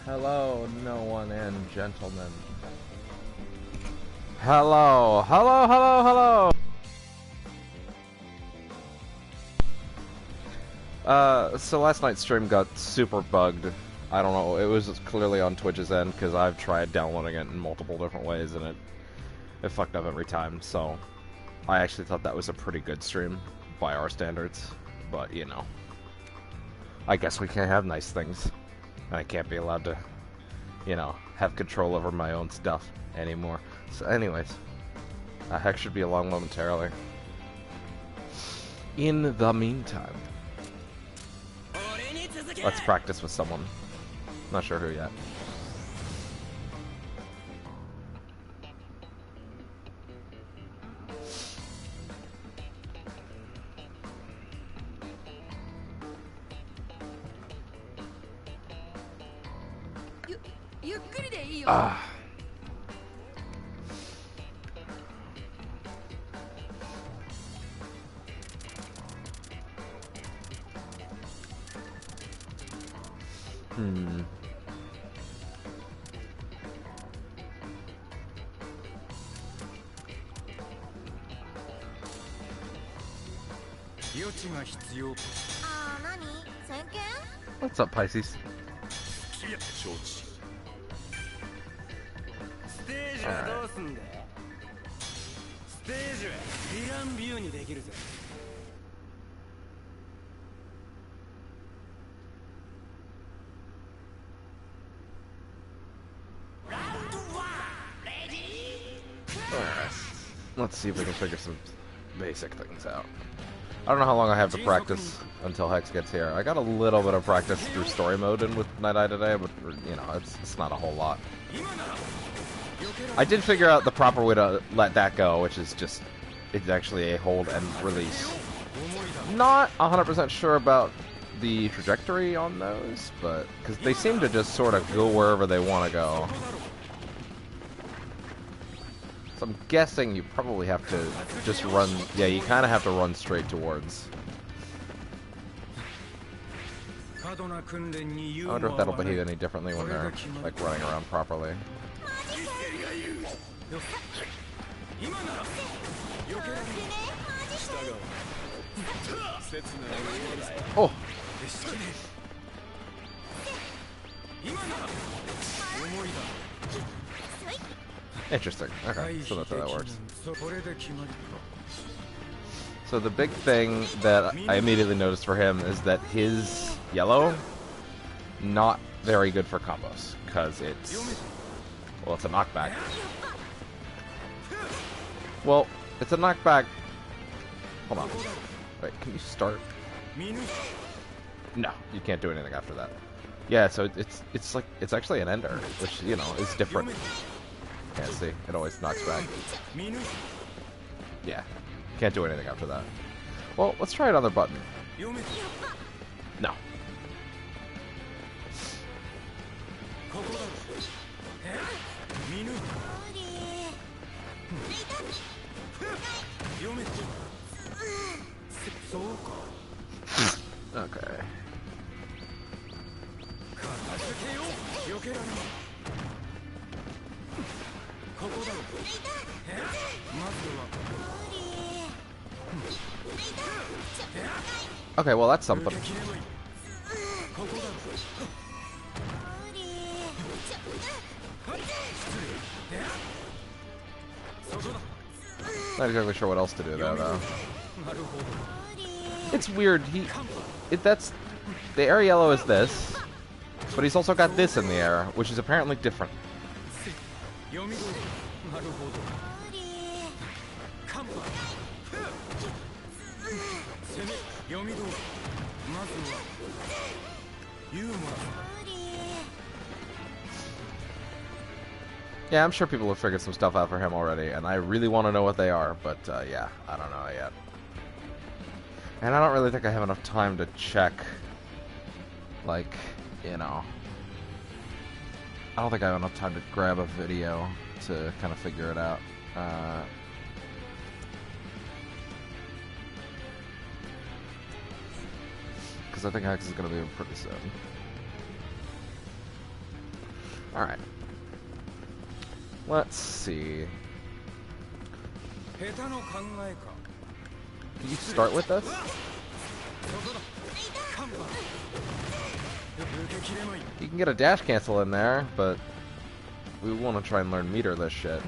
Hello, no one and gentlemen. Hello, hello, hello, hello! So last night's stream got super bugged. I don't know, it was clearly on Twitch's end, because I've tried downloading it in multiple different ways, and it fucked up every time, so I actually thought that was a pretty good stream, by our standards, but, you know. I guess we can't have nice things. I can't be allowed to, you know, have control over my own stuff anymore. So anyways, Hex should be along momentarily. In the meantime, let's practice with someone. Not sure who yet. What's up, Pisces? Let's see if we can figure some basic things out. I don't know how long I have to practice until Hex gets here. I got a little bit of practice through story mode and with Night Eye today, but, you know, it's not a whole lot. I did figure out the proper way to let that go, which is just, it's actually a hold and release. Not 100% sure about the trajectory on those, but, because they seem to just sort of go wherever they want to go. So I'm guessing you probably have to just run, yeah, you kind of have to run straight towards. I wonder if that'll behave any differently when they're, like, running around properly. Oh! Interesting. Okay, so that's how that works. So the big thing that I immediately noticed for him is that his yellow, not very good for combos, because it's, well, it's a knockback. Well, it's a knockback. Hold on. Wait, can you start? No, you can't do anything after that. Yeah, so it's like, it's actually an ender, which, you know, is different. Can't see. It always knocks back. Yeah. Can't do anything after that. Well, let's try another button. No. Okay. Okay, well that's something. Not exactly sure what else to do there, though. It's weird. That's the air yellow is this, but he's also got this in the air, which is apparently different. Yeah, I'm sure people have figured some stuff out for him already, and I really want to know what they are, but yeah, I don't know yet. And I don't really think I have enough time to check, like, you know, I don't think I have enough time to grab a video to kind of figure it out. Because I think Hex is going to be pretty soon. Alright. Let's see. Can you start with this? You can get a dash cancel in there, but we want to try and learn meter this shit.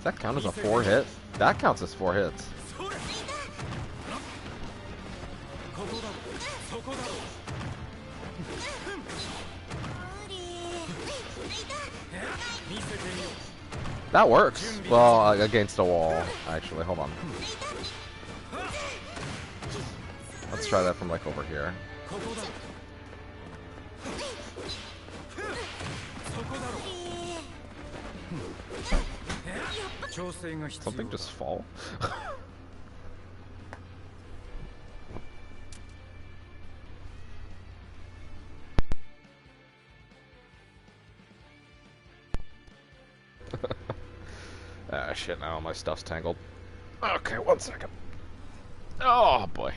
Does that count as a 4 hit? That counts as 4 hits. That works. Well, against a wall, actually. Hold on. Let's try that from like over here. Something just fall? Ah, shit, now my stuff's tangled. Okay, 1 second. Oh, boy.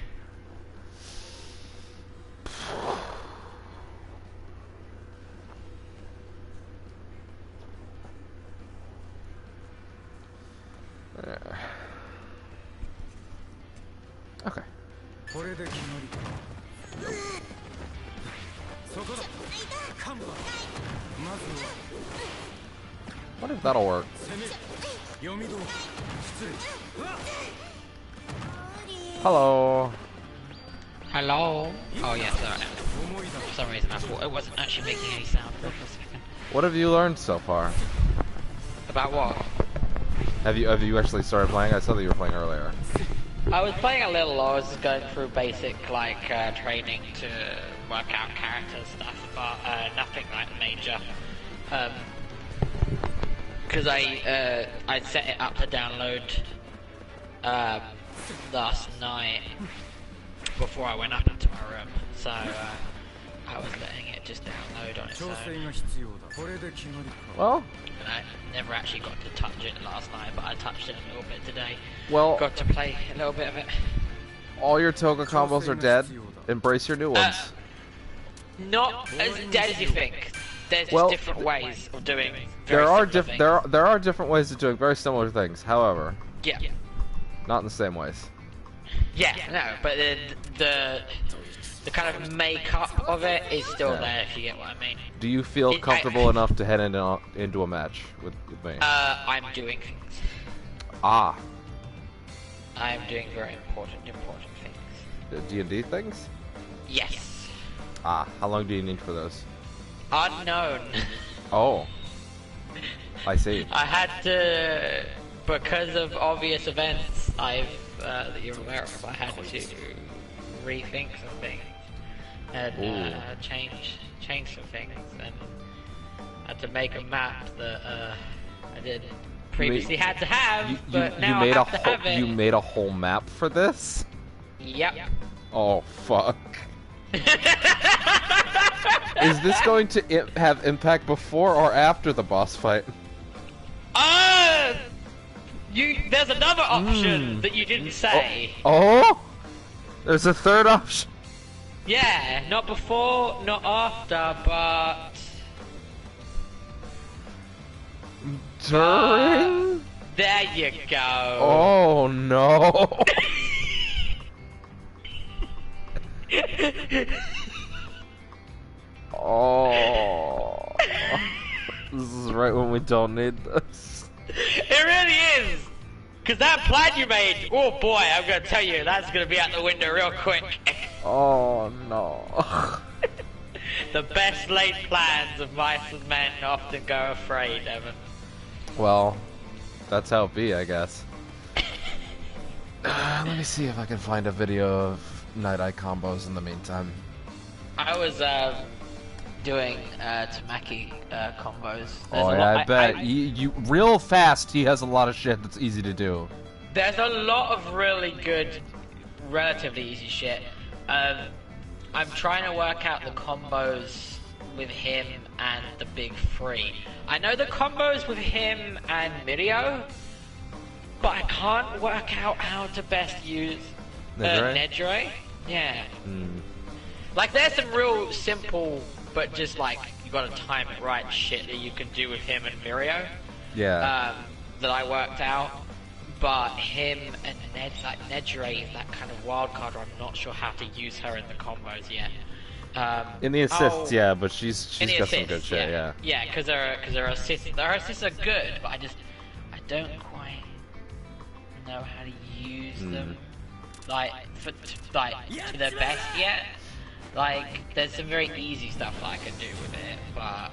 Okay. What if that'll work? Hello. Hello. Oh yeah, sorry. For some reason I thought it wasn't actually making any sound for a second. What have you learned so far? About what? Have you actually started playing? I saw that you were playing earlier. I was playing a little. I was going through basic like training to work out character stuff, but nothing like major. Because I set it up to download last night before I went up into my room, so I was letting it just download on its own. Well, And I never actually got to touch it last night, but I touched it a little bit today. well, Got to play a little bit of it. all your toga combos are dead. Embrace your new ones. Not as dead as you think. There's just different ways of doing. There are different ways of doing very similar things. However, yeah, not in the same ways. yeah, no, but the kind of makeup of it is still there, if you get what I mean. Do you feel comfortable enough to head into a match with me? I'm doing things. Ah. I'm doing very important things. D&D things? Yes. Ah, how long do you need for those? Unknown. Oh. I see. I had to, because of obvious events that you're aware of, I had to rethink some things and change some things, and I had to make a map that I did previously had to have, but now I have to have it. You made a whole map for this? Yep. Oh, fuck. Is this going to have impact before or after the boss fight? There's another option that you didn't say. Oh? There's a third option? Yeah, not before, not after, but... During? There you go. Oh, no. Oh. This is right when we don't need this. It really is! Because that plan you made, oh boy, I'm going to tell you, that's going to be out the window real quick. Oh, no. The best laid plans of mice and men often go afraid, Evan. Well, that's how it be, I guess. Let me see if I can find a video of Night Eye combos in the meantime. I was doing Tamaki combos. Oh yeah, I bet. You real fast, he has a lot of shit that's easy to do. There's a lot of really good, relatively easy shit. I'm trying to work out the combos with him and the big three. I know the combos with him and Mirio, but I can't work out how to best use Nedre. Yeah. Like, there's some real simple, but just like, you gotta time it right shit that you can do with him and Mirio. Yeah. That I worked out. But him and Nedre is that kind of wild card where I'm not sure how to use her in the combos yet. In the assists, yeah, but she's got assists, some good shit, yeah. Yeah, because her assists are good, but I don't quite know how to use them like to their best yet. Like, there's some very easy stuff that I can do with it, but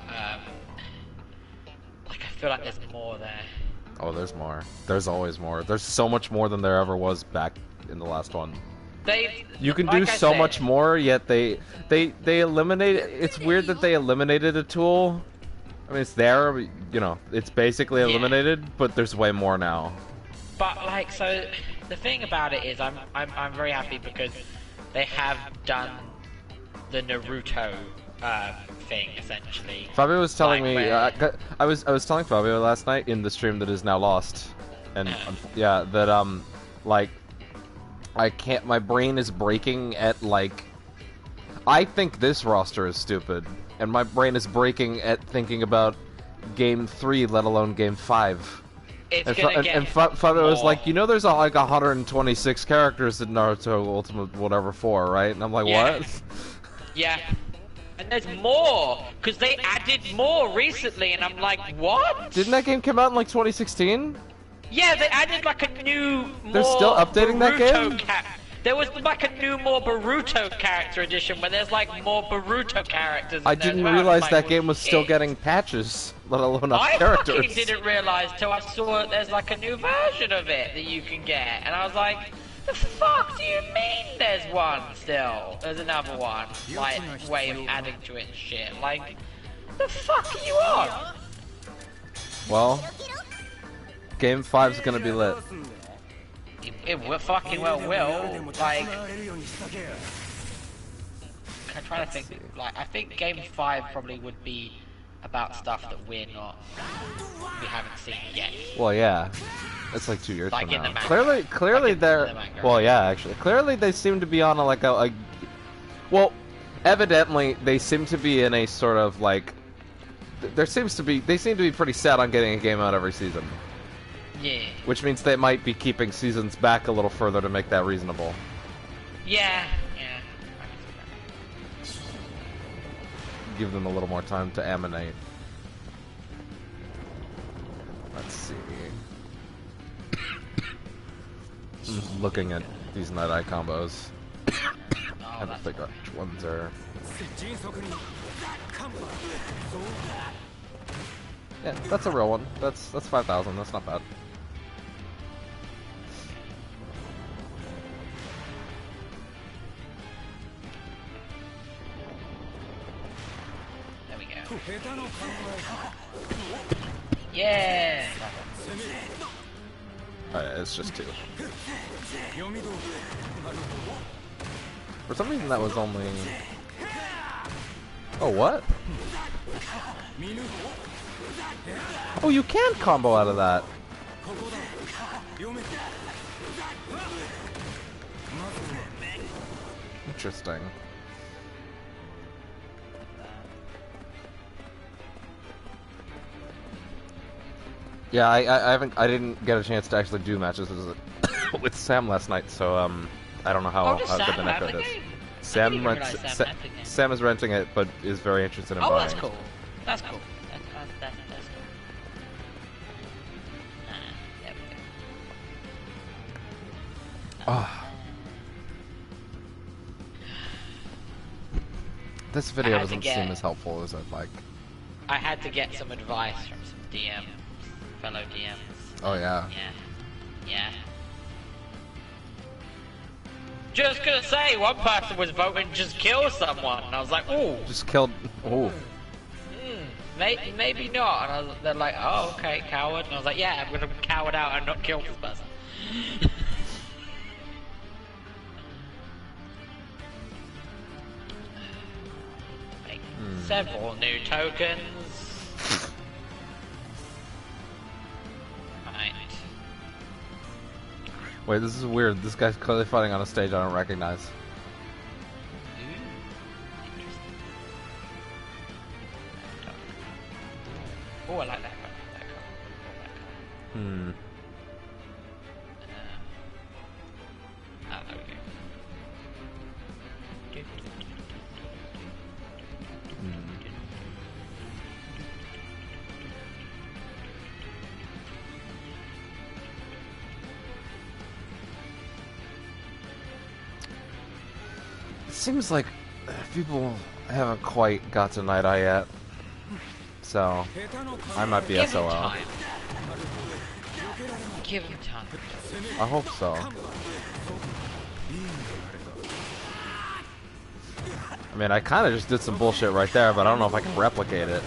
like, I feel like there's more there. Oh, there's more. There's always more. There's so much more than there ever was back in the last one. You can do so much more, yet they eliminated. It's weird that they eliminated a tool. I mean, it's there, but, you know, it's basically eliminated, but there's way more now. But like, so the thing about it is, I'm very happy because they have done the Naruto thing essentially. Fabio was telling me. I was telling Fabio last night in the stream that is now lost, and yeah, that like, I can't. My brain is breaking at like. I think this roster is stupid, and my brain is breaking at thinking about Game 3, let alone Game 5. And Fabio was like, you know, there's like 126 characters in Naruto Ultimate whatever 4, right? And I'm like, what? Yeah. And there's more, because they added more recently, and I'm like, what? Didn't that game come out in like 2016? Yeah, they added like a new, They're still updating that game? There was like a new, more Boruto character edition, where there's like more Boruto characters. I didn't realize that game was still getting patches, let alone characters. I fucking didn't realize till I saw that there's like a new version of it that you can get, and I was like, the fuck do you mean there's one still? There's another one, like, way of adding to it and shit. Like, the fuck are you on? Well, Game 5's gonna be lit. It fucking well will. Like, I'm trying to think. Like, I think Game 5 probably would be about stuff that we haven't seen yet. Well, yeah. It's like 2 years like from now. The Clearly they're... Well, yeah, actually. Clearly they seem to be on a well, evidently they seem to be in a sort of like... They seem to be pretty set on getting a game out every season. Yeah. Which means they might be keeping seasons back a little further to make that reasonable. Yeah. Give them a little more time to emanate. Let's see. I'm just looking at these Night Eye combos. I have to figure out which ones are... Yeah, that's a real one. That's 5,000. That's not bad. There we go. Yeah! Oh, yeah, it's just 2. For some reason that was only... Oh, what? Oh, you can combo out of that. Interesting. Yeah, I didn't get a chance to actually do matches with Sam last night, so I don't know how good the netcode is. Sam is renting it, but is very interested in buying. Oh, that's cool. That's cool. That's cool. There we go. Oh. This video doesn't seem as helpful as I'd like. I had to get some advice from some DMs, fellow DMs. Oh yeah. Yeah. Just gonna say, one person was voting just kill someone, and I was like, ooh. Just killed. Ooh. Maybe not. And they're like, oh, okay, coward. And I was like, yeah, I'm gonna coward out and not kill this person. Several new tokens. Right. Wait, this is weird. This guy's clearly fighting on a stage I don't recognize. Oh, I like that colour. Hmm. There we go. It seems like people haven't quite got to Night Eye yet. So, I might be Give SOL. him time. Give him time. I hope so. I mean, I kind of just did some bullshit right there, but I don't know if I can replicate it.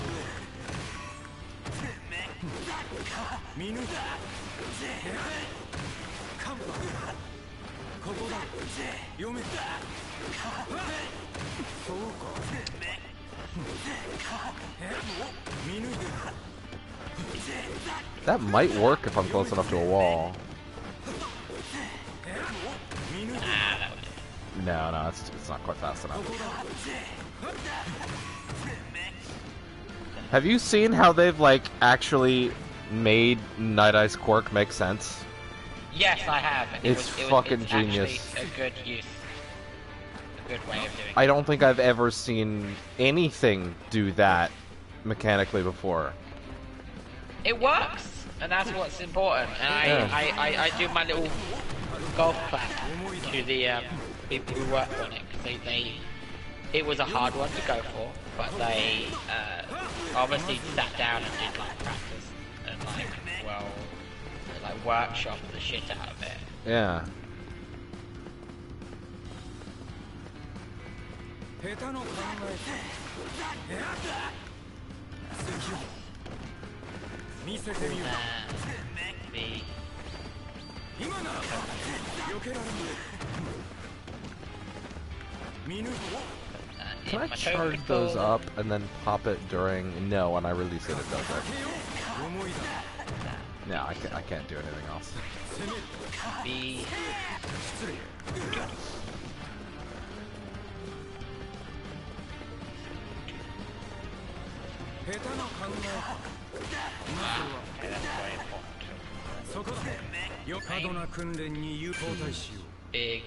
That might work if I'm close enough to a wall. No, it's not quite fast enough. Have you seen how they've, like, actually made Night Eye's quirk make sense? Yes, I have. It's fucking genius. A good use. A good way of doing it. I don't think I've ever seen anything do that mechanically before. It works, and that's what's important. And I do my little golf clap to the people who worked on it, because it was a hard one to go for, but they obviously sat down and did like practice and like workshop the shit out of it. Yeah. Can I charge those up and then pop it during? No, when I release it, it does it. No, I can't do anything else. Big.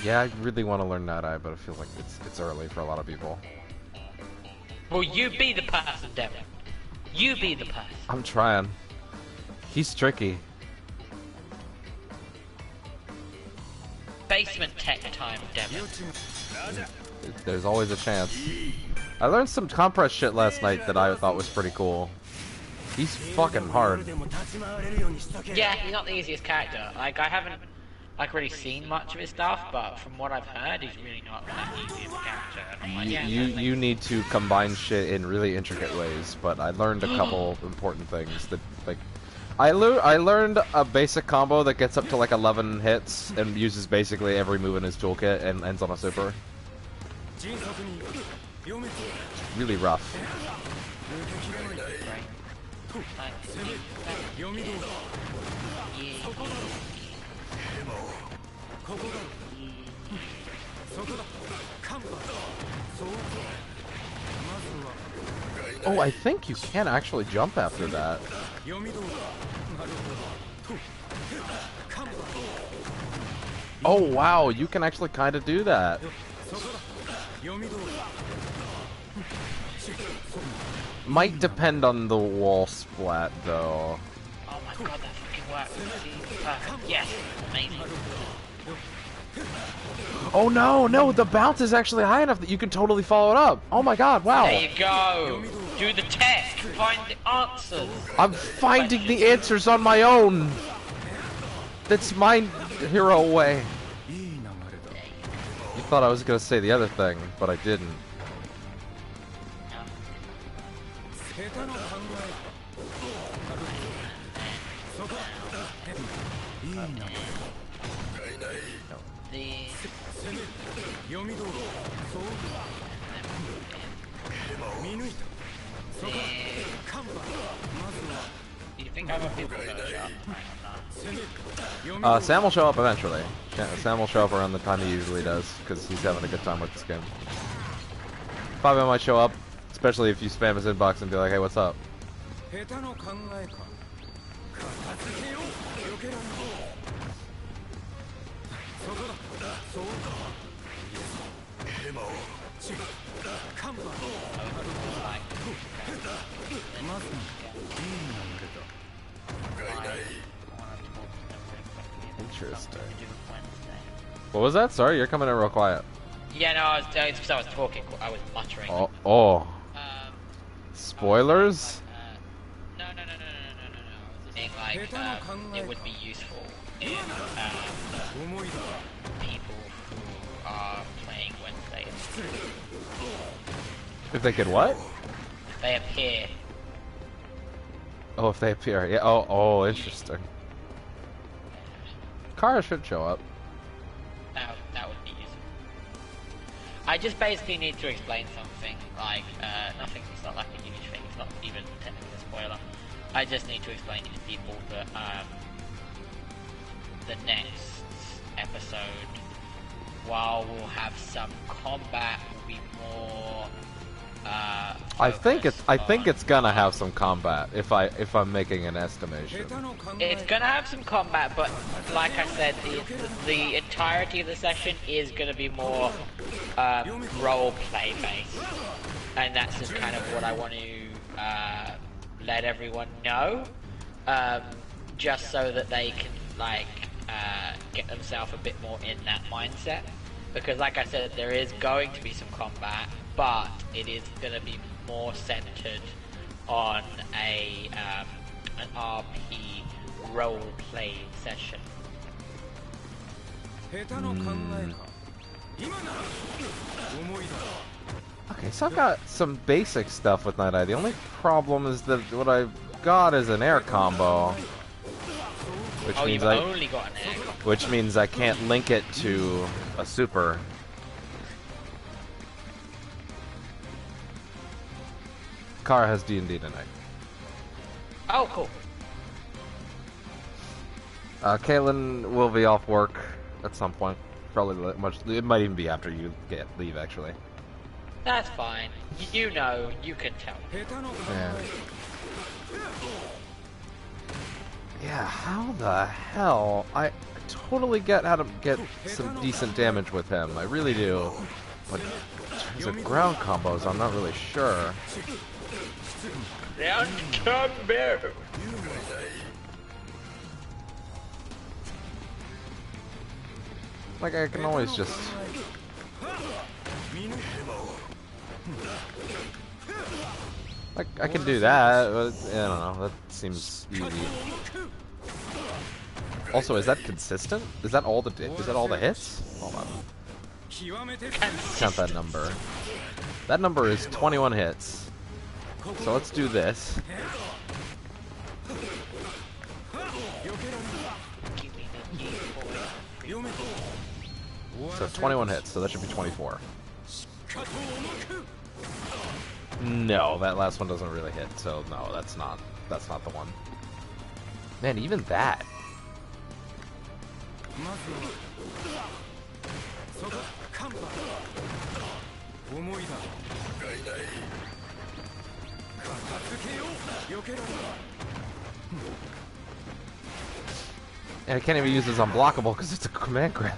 Yeah, I really want to learn Night Eye, but it feels like it's early for a lot of people. Well, you be the person, Devin. You be the person. I'm trying. He's tricky. Basement tech time, Devin. There's always a chance. I learned some compress shit last night that I thought was pretty cool. He's fucking hard. Yeah, he's not the easiest character. Like, I haven't really seen much of his stuff, but from what I've heard, he's really not that easy of a character. And I'm like, yeah, you need to combine shit in really intricate ways, but I learned a couple important things that, like, I learned a basic combo that gets up to like 11 hits and uses basically every move in his toolkit and ends on a super. It's really rough. Oh, I think you can actually jump after that. Oh wow, you can actually kind of do that. Might depend on the wall splat though. Oh my god, that fucking works. Yes, amazing. Oh no, the bounce is actually high enough that you can totally follow it up. Oh my god, wow. There you go. Do the test. Find the answers. I'm finding the answers on my own. That's my hero way. You thought I was gonna say the other thing, but I didn't. Do you think other people are gonna show up tonight or not? Sam will show up eventually. Sam will show up around the time he usually does, because he's having a good time with this game. Fabio might show up, especially if you spam his inbox and be like, hey, what's up? Interesting. What was that? Sorry, you're coming in real quiet. Yeah, no, it's because I was talking. I was muttering. Oh. Spoilers? No. Saying like it would be useful if people who are playing Wednesday. If they could what? If they appear. Oh, if they appear. Yeah. Oh, interesting. Kara should show up. That would be useful. I just basically need to explain something. Like, nothing. It's not like a huge thing. It's not even technically a spoiler. I just need to explain to people that the next episode, while we'll have some combat, will be more. I think it's gonna have some combat. If I'm making an estimation. It's gonna have some combat, but like I said, the entirety of the session is gonna be more role play based, and that's just kind of what I want to let everyone know, just so that they can like get themselves a bit more in that mindset. Because like I said, there is going to be some combat, but it is going to be more centered on an RP role-play session. Okay, so I've got some basic stuff with Night Eye. The only problem is that what I've got is an air combo. Which means I can't link it to a super. Kara has D&D tonight. Oh, cool. Caitlin will be off work at some point. Probably it might even be after you leave, actually. That's fine. You know, you can tell. Yeah. Yeah, how the hell? I totally get how to get some decent damage with him. I really do. But in terms of ground combos, I'm not really sure. Ground combo! Like, I can always just... Like, I can do that, but I don't know, that seems easy. Also, is that consistent? Is that all the hits? Hold on. Count that number. That number is 21 hits. So let's do this. So 21 hits, so that should be 24. No, that last one doesn't really hit, so no, that's not the one. Man, even that. And I can't even use this unblockable because it's a command grab.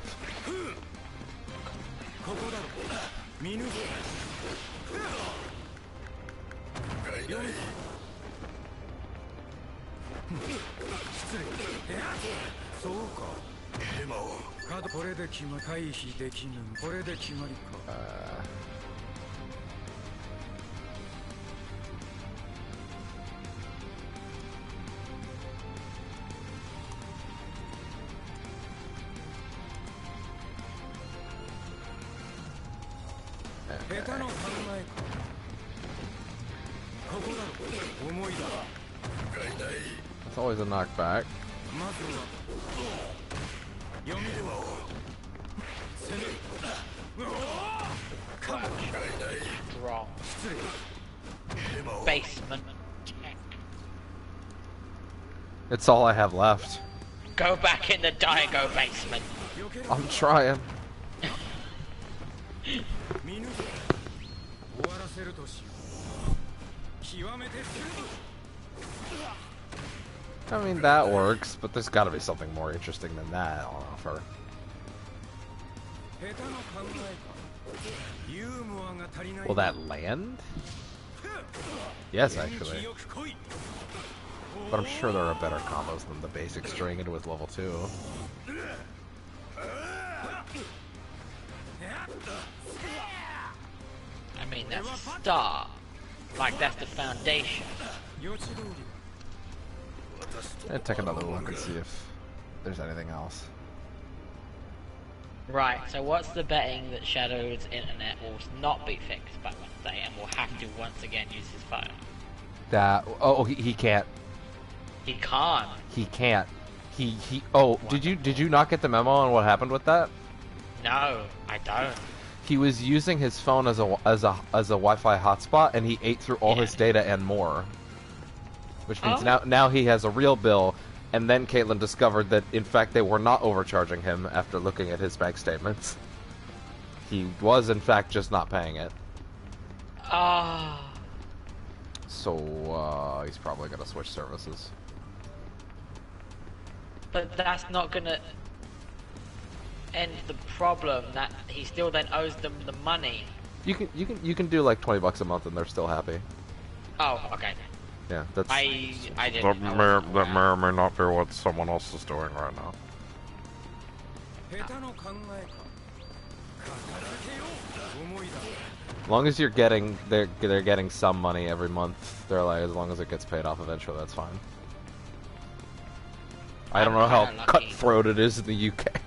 It's always a knockback. Wrong. It's all I have left. Go back in the Daigo basement. I'm trying. I mean, that works, but there's gotta be something more interesting than that on offer. Will that land? Yes, actually. But I'm sure there are better combos than the basic string into his level 2. I mean, that's a start. Like, that's the foundation. I'll take another look and see if there's anything else. Right, so what's the betting that Shadow's internet will not be fixed by Wednesday and will have to once again use his phone? He can't. He can't. He can't. Did you not get the memo on what happened with that? No, I don't. He was using his phone as a Wi-Fi hotspot, and he ate through all his data and more. Which means now he has a real bill, and then Caitlin discovered that in fact they were not overcharging him after looking at his bank statements. He was in fact just not paying it. So he's probably gonna switch services. But that's not gonna end the problem. That he still then owes them the money. You can do like $20 a month and they're still happy. Oh, okay. Yeah, that's. I didn't. That may or may not be what someone else is doing right now. As long as they're getting some money every month. They're like, as long as it gets paid off eventually, that's fine. I don't know how cutthroat it is in the UK.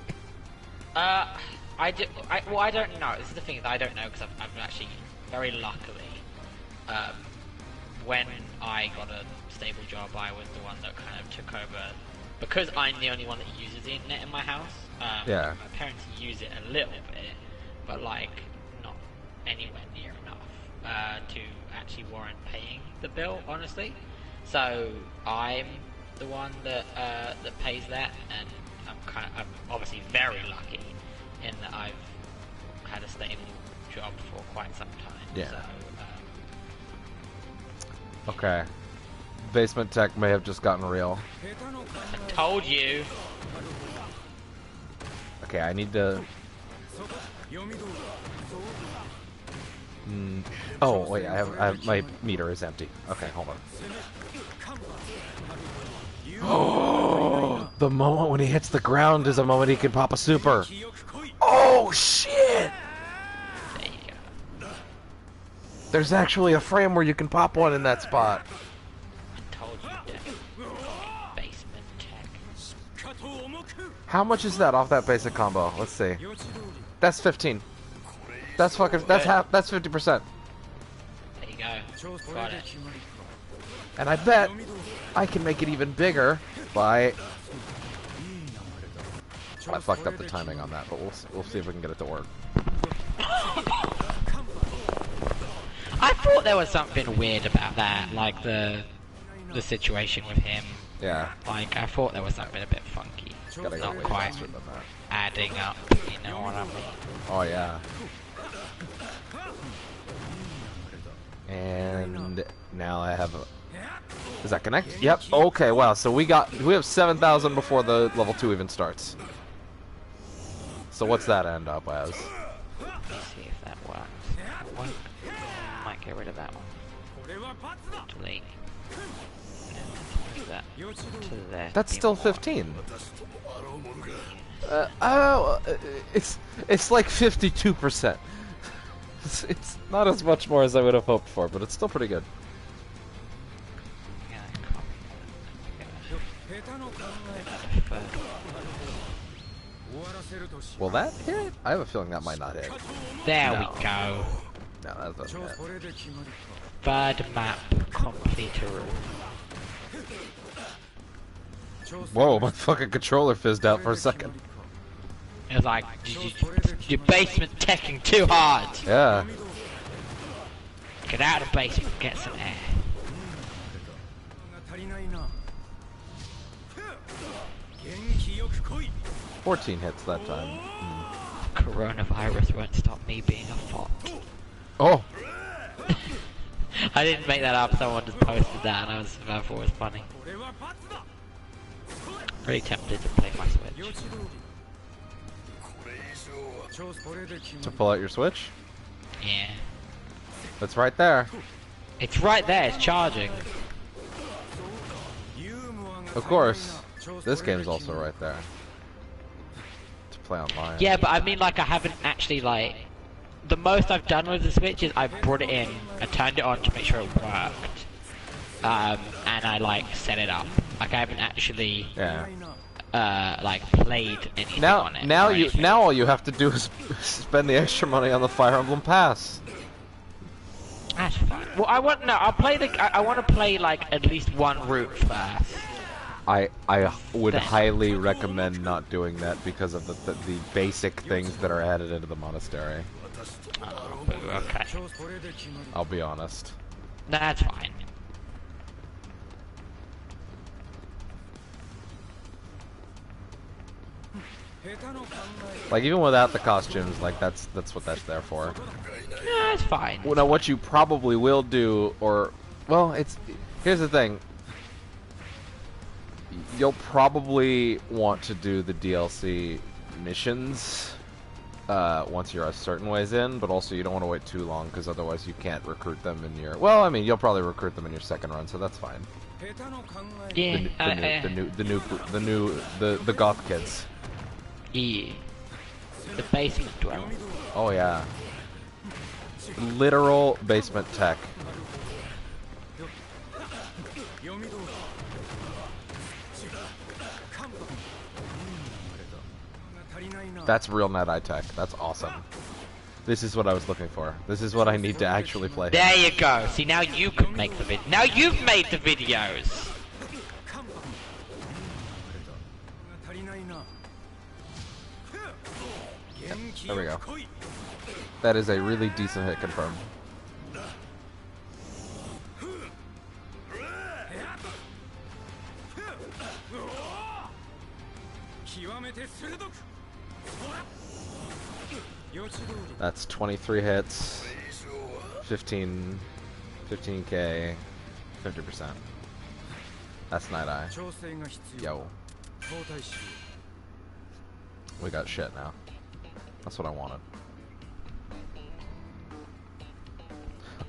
I don't know. This is the thing that I don't know because I've actually, very luckily, when I got a stable job, I was the one that kind of took over, because I'm the only one that uses the internet in my house. Yeah. My parents use it a little bit, but like not anywhere near enough to actually warrant paying the bill, honestly. So I'm the one that that pays that, and I'm obviously very lucky in that I've had a stable job for quite some time. Yeah. So, okay. Basement tech may have just gotten real. I told you. Okay, I need to. Oh wait, I have my meter is empty. Okay, hold on. Oh, the moment when he hits the ground is a moment he can pop a super. Oh shit! There you go. There's actually a frame where you can pop one in that spot. I told you that. Basement tech. How much is that off that basic combo? Let's see. That's 15. That's fucking. That's half. That's 50%. There you go. Got it. And I bet I can make it even bigger by. I fucked up the timing on that, but we'll see if we can get it to work. I thought there was something weird about that, like the situation with him. Yeah. Like I thought there was something a bit funky. Gotta go Not way quite faster than that. adding up. You know what I mean? Oh yeah. And now I have a. Does that connect? Yep. Okay. Wow. So we have 7,000 before the level 2 even starts. So what's that end up as? Let's see if that works. Might get rid of that one. Delete. That to there. That's still 15. Oh, it's like 52%. It's not as much more as I would have hoped for, but it's still pretty good. Will that hit? I have a feeling that might not hit. There No. we go. No, that doesn't hit. Third map completed. Whoa, my fucking controller fizzed out for a second. It was like, your basement teching too hard. Yeah. Get out of the basement, get some air. 14 hits that time. Coronavirus won't stop me being a fop. Oh! I didn't make that up, someone just posted that and I thought it was funny. Pretty tempted to play my Switch. To pull out your Switch? Yeah. It's right there. It's right there, it's charging. Of course. This game's also right there. To play online. Yeah, but I mean, like, I haven't actually, like... The most I've done with the Switch is I brought it in, I turned it on to make sure it worked. And I, like, set it up. Like, I haven't actually... Yeah. Like, played anything on it. Now all you have to do is spend the extra money on the Fire Emblem Pass. That's fine. Well, I'll play I want to play, like, at least one route first. I would highly recommend not doing that because of the basic things that are added into the monastery. Oh, okay. I'll be honest. That's fine. Like, even without the costumes, like, that's what that's there for. Yeah, it's fine. Well, now what you probably will do, well, here's the thing. You'll probably want to do the DLC missions once you're a certain ways in, but also you don't want to wait too long because otherwise you can't recruit them in your. Well, I mean, you'll probably recruit them in your second run, so that's fine. Yeah. The goth kids. Yeah. The basement dweller. Oh yeah. Literal basement tech. That's real Net-Eye tech. That's awesome. This is what I was looking for. This is what I need to actually play. There you go. See, now you can make the video. Now you've made the videos. There we go. That is a really decent hit confirmed. That's 23 hits, 15k, 50%. That's Night-Eye. Yo. We got shit now. That's what I wanted.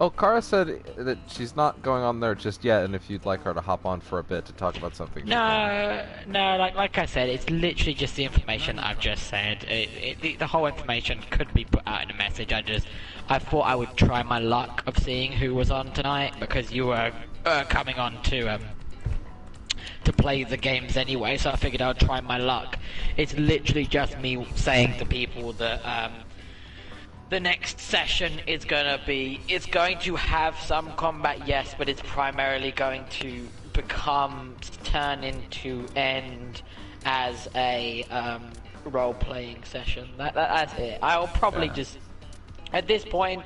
Oh, Kara said that she's not going on there just yet, and if you'd like her to hop on for a bit to talk about something. No, like I said, it's literally just the information I've just said. The whole information could be put out in a message. I thought I would try my luck of seeing who was on tonight, because you were coming on to play the games anyway, so I figured I'd try my luck. It's literally just me saying to people that the next session is it's going to have some combat, yes, but it's primarily going to turn into end as a role-playing session. That's it. I'll probably just, at this point,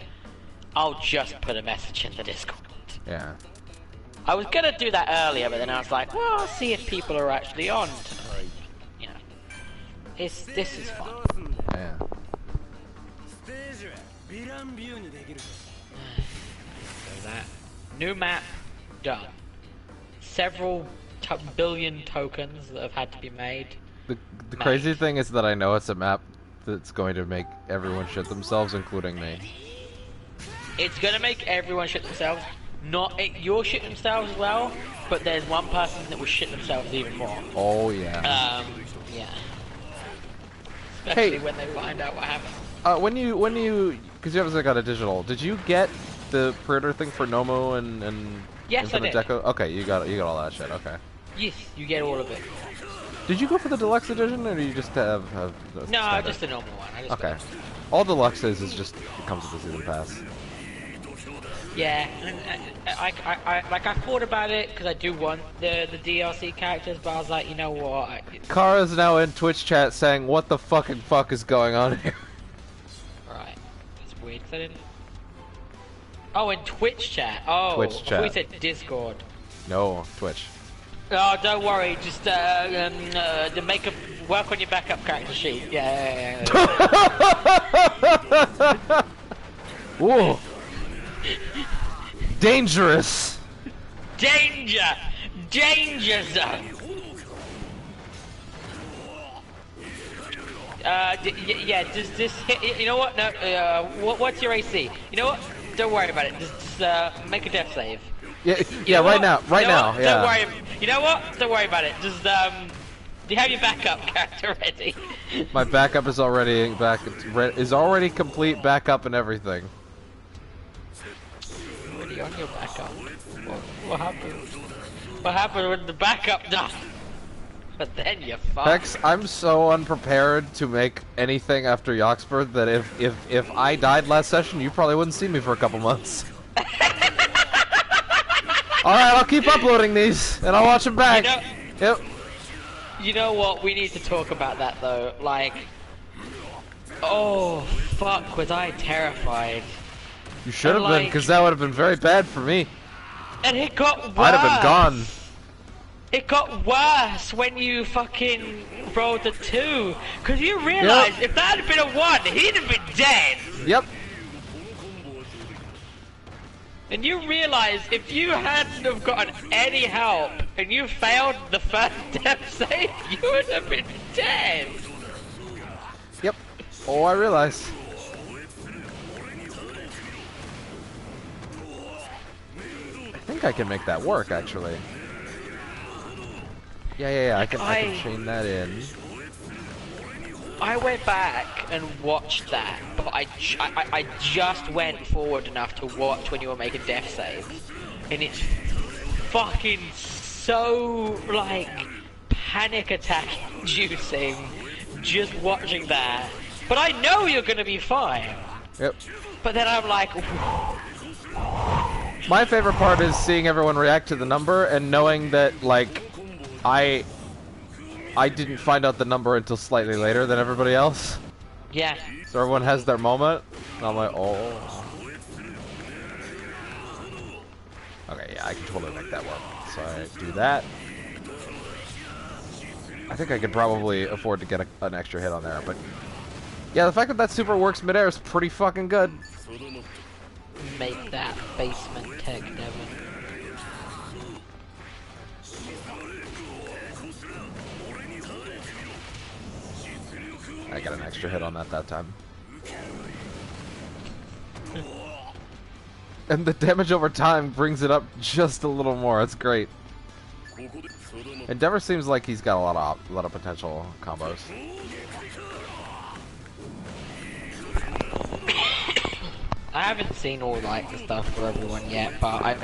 I'll just put a message in the Discord. Yeah. I was gonna do that earlier, but then I was like, well, I'll see if people are actually on tonight. You know, this is fun. Yeah. So that new map done. Several billion tokens that have had to be made. The crazy thing is that I know it's a map that's going to make everyone shit themselves, including me. It's gonna make everyone shit themselves. You'll shit themselves as well, but there's one person that will shit themselves even more. Oh yeah. Yeah. Especially when they find out what happened. When you, because you obviously got a digital. Did you get the pre-order thing for Nomu and yes, I did. Deco? Okay, you got all that shit. Okay. Yes, you get all of it. Did you go for the deluxe edition, or do you just have no, standard? just a normal one. Okay. All deluxe is just it comes with the season pass. Yeah, and I thought about it because I do want the DLC characters, but I was like, you know what? Kara's now in Twitch chat saying, "What the fucking fuck is going on here?" Right, it's weird because I didn't. Oh, in Twitch chat. Oh, Twitch chat. we said Discord. No, Twitch. Oh, don't worry. Just the makeup. Work on your backup character sheet. Yeah. Whoa. Dangerous. Danger! Danger zone! Yeah, does this hit, you know what, no, what's your AC? You know what, don't worry about it, just make a death save. Yeah, right now, yeah. Don't worry, you know what, don't worry about it, just, do you have your backup character ready? My backup is already complete, backup and everything. Already on your backup? What happened? What happened with the backup done? But then you fucked. Hex, I'm so unprepared to make anything after Yoxford that if I died last session, you probably wouldn't see me for a couple months. Alright, I'll keep uploading these, and I'll watch them back. Yep. You know what? We need to talk about that though. Like, oh fuck, was I terrified? You should have been, because that would have been very bad for me. And it got worse. I'd have been gone. It got worse when you fucking rolled a 2. Because you realised if that had been a 1, he'd have been dead. Yep. And you realise if you hadn't have gotten any help and you failed the first death save, you would have been dead. Yep. Oh, I realize. I think I can make that work, actually. Yeah. I can chain that in. I went back and watched that, but I just went forward enough to watch when you were making death saves, and it's fucking so like panic attack inducing just watching that. But I know you're gonna be fine. Yep. But then I'm like. My favorite part is seeing everyone react to the number and knowing that, like, I didn't find out the number until slightly later than everybody else. Yeah. So everyone has their moment, and I'm like, oh. Okay, yeah, I can totally make that work. So I do that. I think I could probably afford to get an extra hit on there, but... Yeah, the fact that super works midair is pretty fucking good. Make that basement tech, Devin. I got an extra hit on that time. And the damage over time brings it up just a little more. It's great. Endeavor seems like he's got a lot of potential combos. I haven't seen all like the stuff for everyone yet, but I've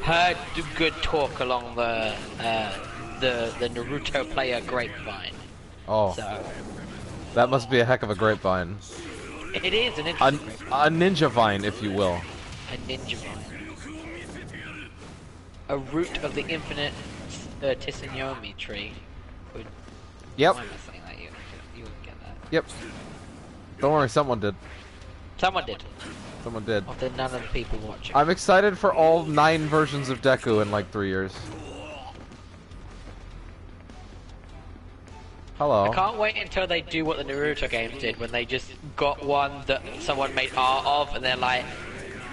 heard good talk along the Naruto player grapevine. Oh, so that must be a heck of a grapevine. It is an interesting grapevine. A ninja vine, if you will. A ninja vine. A root of the infinite Tsunomi tree. Yep. Why am I saying that? You wouldn't get that. Yep. Don't worry, someone did. Someone did. Someone did. Of the none of the people watching. I'm excited for all 9 versions of Deku in like 3 years. Hello. I can't wait until they do what the Naruto games did, when they just got one that someone made art of, and they're like,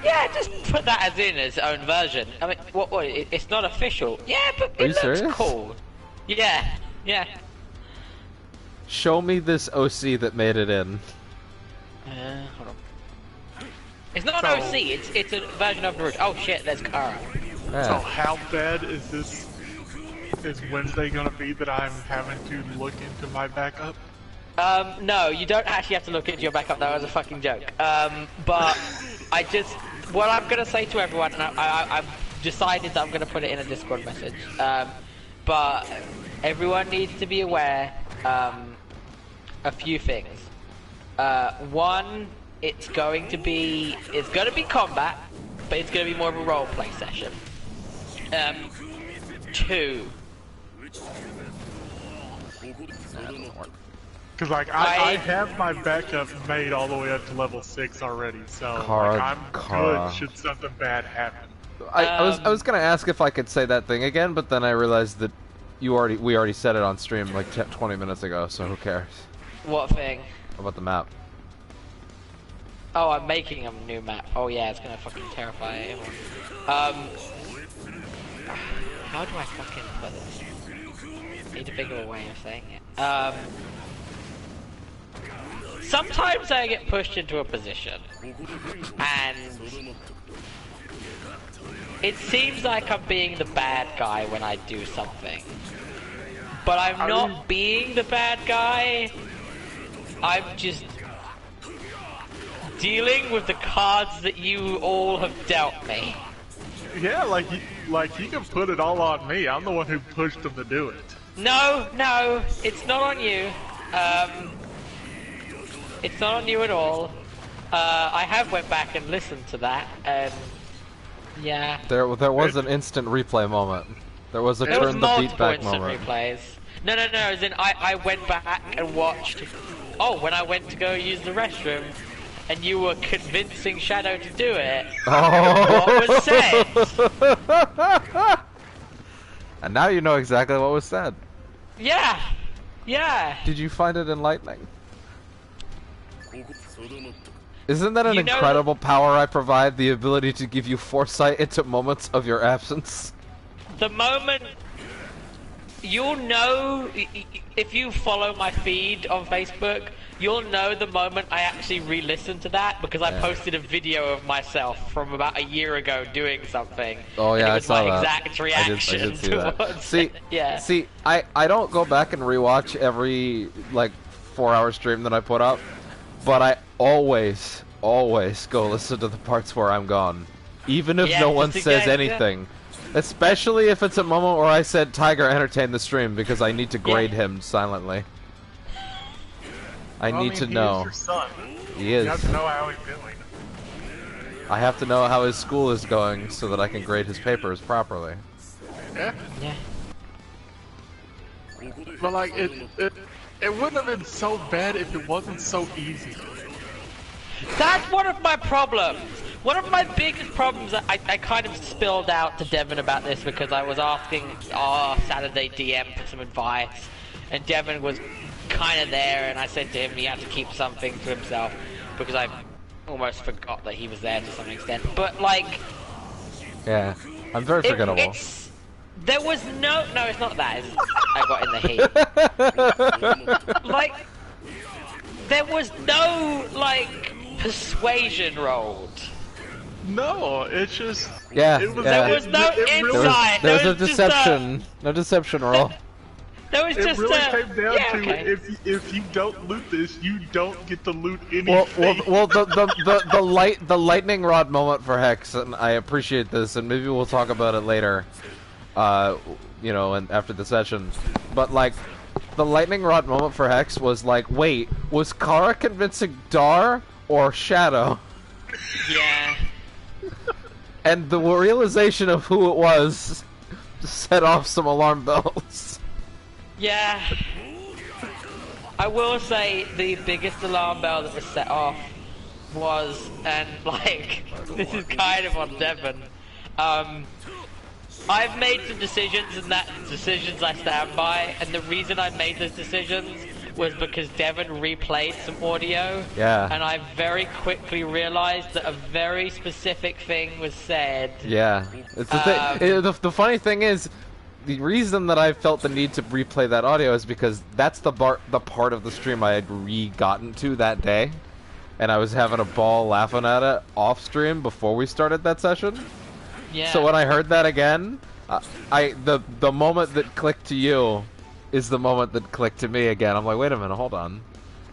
yeah, just put that as in its own version. I mean, what? It's not official. Yeah, but it looks serious? cool. Yeah. Show me this OC that made it in. Hold on. It's not an OC, it's a version of Naruto. Oh shit, there's Kara. Yeah. So how bad is Wednesday gonna be that I'm having to look into my backup? No, you don't actually have to look into your backup, that was a fucking joke. But what I'm gonna say to everyone, and I've decided that I'm gonna put it in a Discord message, but everyone needs to be aware, a few things. One, it's gonna be combat, but it's gonna be more of a roleplay session. 2. Because like I have my backup made all the way up to level 6 already, so like, I'm good should something bad happen. I was gonna ask if I could say that thing again, but then I realized that we already said it on stream like 20 minutes ago, so who cares? What thing? About the map. Oh, I'm making a new map. Oh yeah, it's gonna fucking terrify everyone. How do I fucking put this? Need a bigger way of saying it. Sometimes I get pushed into a position, and it seems like I'm being the bad guy when I do something. But I'm not being the bad guy. I'm just dealing with the cards that you all have dealt me. Yeah, like you can put it all on me. I'm the one who pushed him to do it. No, it's not on you. It's not on you at all. I have went back and listened to that, and yeah. There was an instant replay moment. There was a turn the beat back moment. Replays. No, as in I went back and watched. Oh, when I went to go use the restroom, and you were convincing Shadow to do it. Oh. What was said? And now you know exactly what was said. Yeah. Did you find it enlightening? Isn't that an You know incredible power I provide? The ability to give you foresight into moments of your absence? The moment you'll know, if you follow my feed on Facebook, you'll know the moment I actually re-listened to that, because I posted a video of myself from about a year ago doing something. Oh yeah, and it I was saw my that. exact reaction I did see that. towards See, it. Yeah. see, I don't go back and rewatch every like 4-hour stream that I put up, but I always go listen to the parts where I'm gone, even if no one says anything. Especially if it's a moment where I said, Tiger, entertain the stream, because I need to grade him silently. I need to know. He is your son. He is. You have to know how he's doing. I have to know how his school is going so that I can grade his papers properly. Yeah. Yeah. But like, it wouldn't have been so bad if it wasn't so easy. That's one of my problems. One of my biggest problems, I kind of spilled out to Devin about this because I was asking our Saturday DM for some advice, and Devin was kind of there, and I said to him he had to keep something to himself because I almost forgot that he was there to some extent. But like, yeah, I'm very forgettable. There was no, it's not that. I got in the heat. Like, there was no like persuasion rolled. No, it's just... Yeah, it was, there was no insight. There was a deception. No deception roll. There was it just really came down to okay. if you don't loot this, you don't get to loot anything. Well, the lightning rod moment for Hex, and I appreciate this, and maybe we'll talk about it later. You know, and after the session, but like, the lightning rod moment for Hex was like, wait, was Kara convincing Dar or Shadow? Yeah. And the realization of who it was set off some alarm bells. Yeah. I will say the biggest alarm bell that was set off was, and like, this is kind of on Devon. I've made some decisions, and that decisions I stand by, and the reason I made those decisions was because Devon replayed some audio, and I very quickly realized that a very specific thing was said. Yeah, it's the funny thing is, the reason that I felt the need to replay that audio is because that's the part of the stream I had gotten to that day, and I was having a ball laughing at it off stream before we started that session. Yeah. So when I heard that again, the moment that clicked to you is the moment that clicked to me again. I'm like, wait a minute, hold on.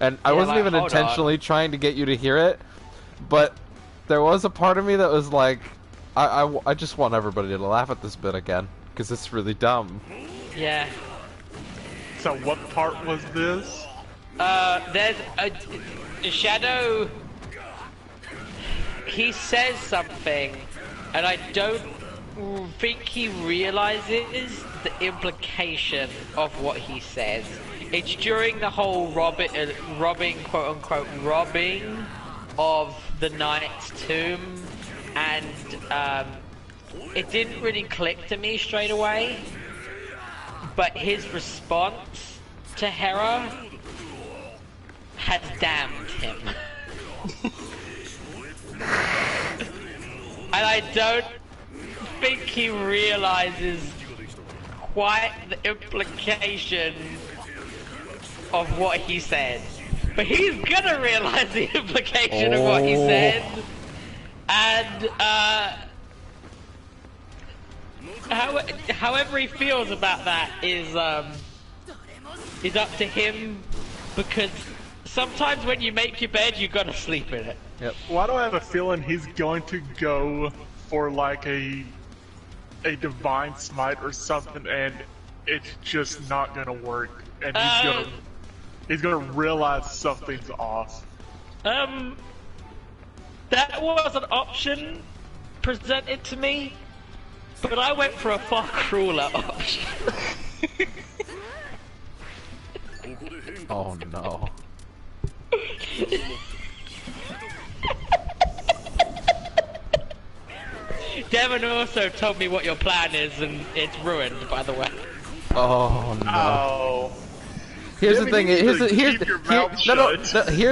And I wasn't even intentionally trying to get you to hear it, but there was a part of me that was like, I just want everybody to laugh at this bit again, because it's really dumb. Yeah. So what part was this? There's a Shadow. He says something, and I don't think he realizes the implication of what he says. It's during the whole robbing, quote unquote, robbing of the Knight's Tomb, and it didn't really click to me straight away, but his response to Hera has damned him. And I don't think he realizes quite the implication of what he said. But he's gonna realize the implication of what he said. And, however he feels about that is up to him, because sometimes when you make your bed, you gotta sleep in it. Yep. Why do I have a feeling he's going to go for like a divine smite or something, and it's just not gonna work, and he's gonna realize something's off. That was an option presented to me, but I went for a far crueler option. Oh no. Devon also told me what your plan is, and it's ruined, by the way. Oh no. Oh. Here's Yeah, the thing. here's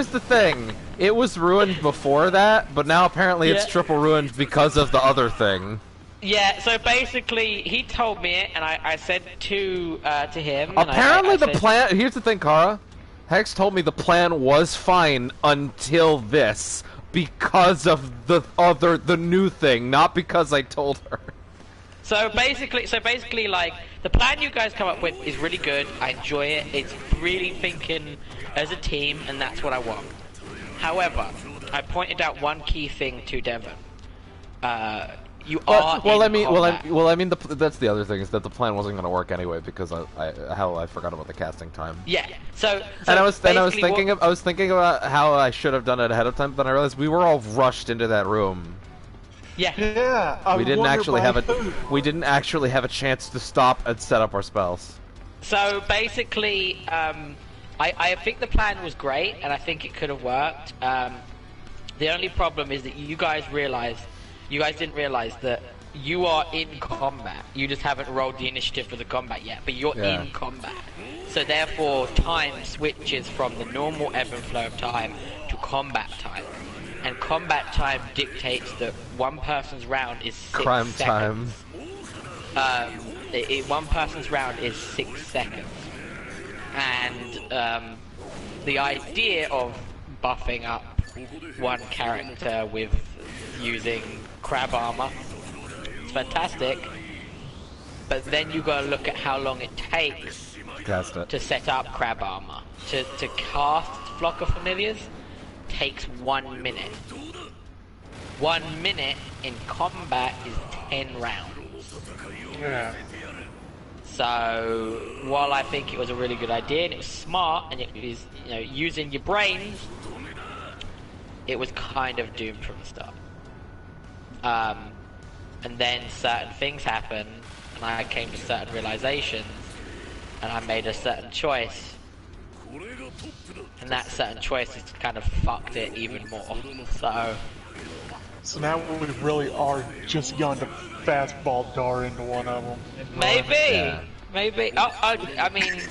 The thing. It was ruined before that, but now apparently it's triple ruined because of the other thing. Yeah. So basically, he told me it, and I said to him. Apparently, and the plan. Here's the thing, Kara. Hex told me the plan was fine until this, because of the new thing, not because I told her. So basically, like, the plan you guys come up with is really good. I enjoy it. It's really thinking as a team, and that's what I want. However, I pointed out one key thing to Devon. That's the other thing, is that the plan wasn't going to work anyway, because I forgot about the casting time. Yeah. So I was thinking about how I should have done it ahead of time, but then I realized we were all rushed into that room. Yeah. Yeah. We didn't actually have a chance to stop and set up our spells. So basically, I think the plan was great, and I think it could have worked. The only problem is that you guys didn't realize that you are in combat. You just haven't rolled the initiative for the combat yet, but you're in combat. So therefore, time switches from the normal ebb and flow of time to combat time. And combat time dictates that one person's round is 6 Crime seconds. time. One person's round is 6 seconds. And the idea of buffing up one character with using crab armor, it's fantastic, but then you gotta look at how long it takes to set up crab armor. To cast Flock of Familiars takes 1 minute. 1 minute in combat is 10 rounds. Yeah. So while I think it was a really good idea and it was smart and it was, using your brains, it was kind of doomed from the start. And then certain things happened, and I came to certain realizations, and I made a certain choice, and that certain choice has kind of fucked it even more. So now we really are just going to fastball Dar into one of them. Maybe. Oh, I mean.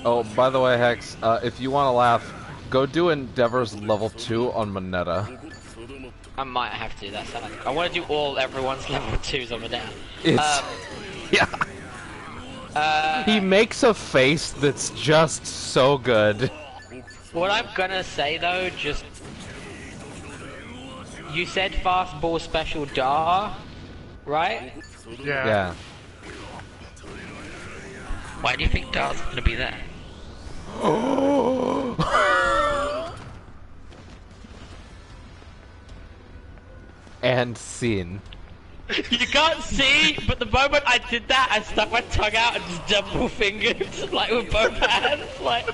Oh, by the way, Hex, if you want to laugh, go do Endeavor's level 2 on Moneta. I might have to do that. I want to do everyone's level 2s on Moneta. Yeah. He makes a face that's just so good. What I'm gonna say though, you said fastball special Dar, right? Yeah. Why do you think Dar's gonna be there? And scene. You can't see, but the moment I did that, I stuck my tongue out and just double fingered, like with both hands, like.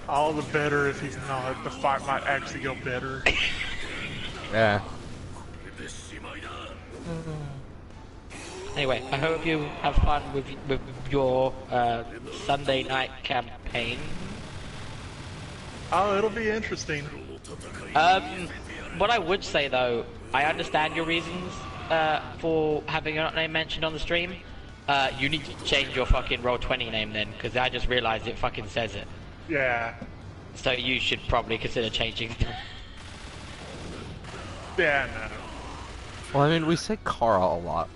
All the better if he's not. The fight might actually go better. Yeah. Anyway, I hope you have fun with your Sunday night campaign. Oh, it'll be interesting. What I would say though, I understand your reasons for having your name mentioned on the stream. You need to change your fucking Roll20 name then, because I just realized it fucking says it. Yeah. So you should probably consider changing. Yeah, no. Well, I mean, we say Kara a lot.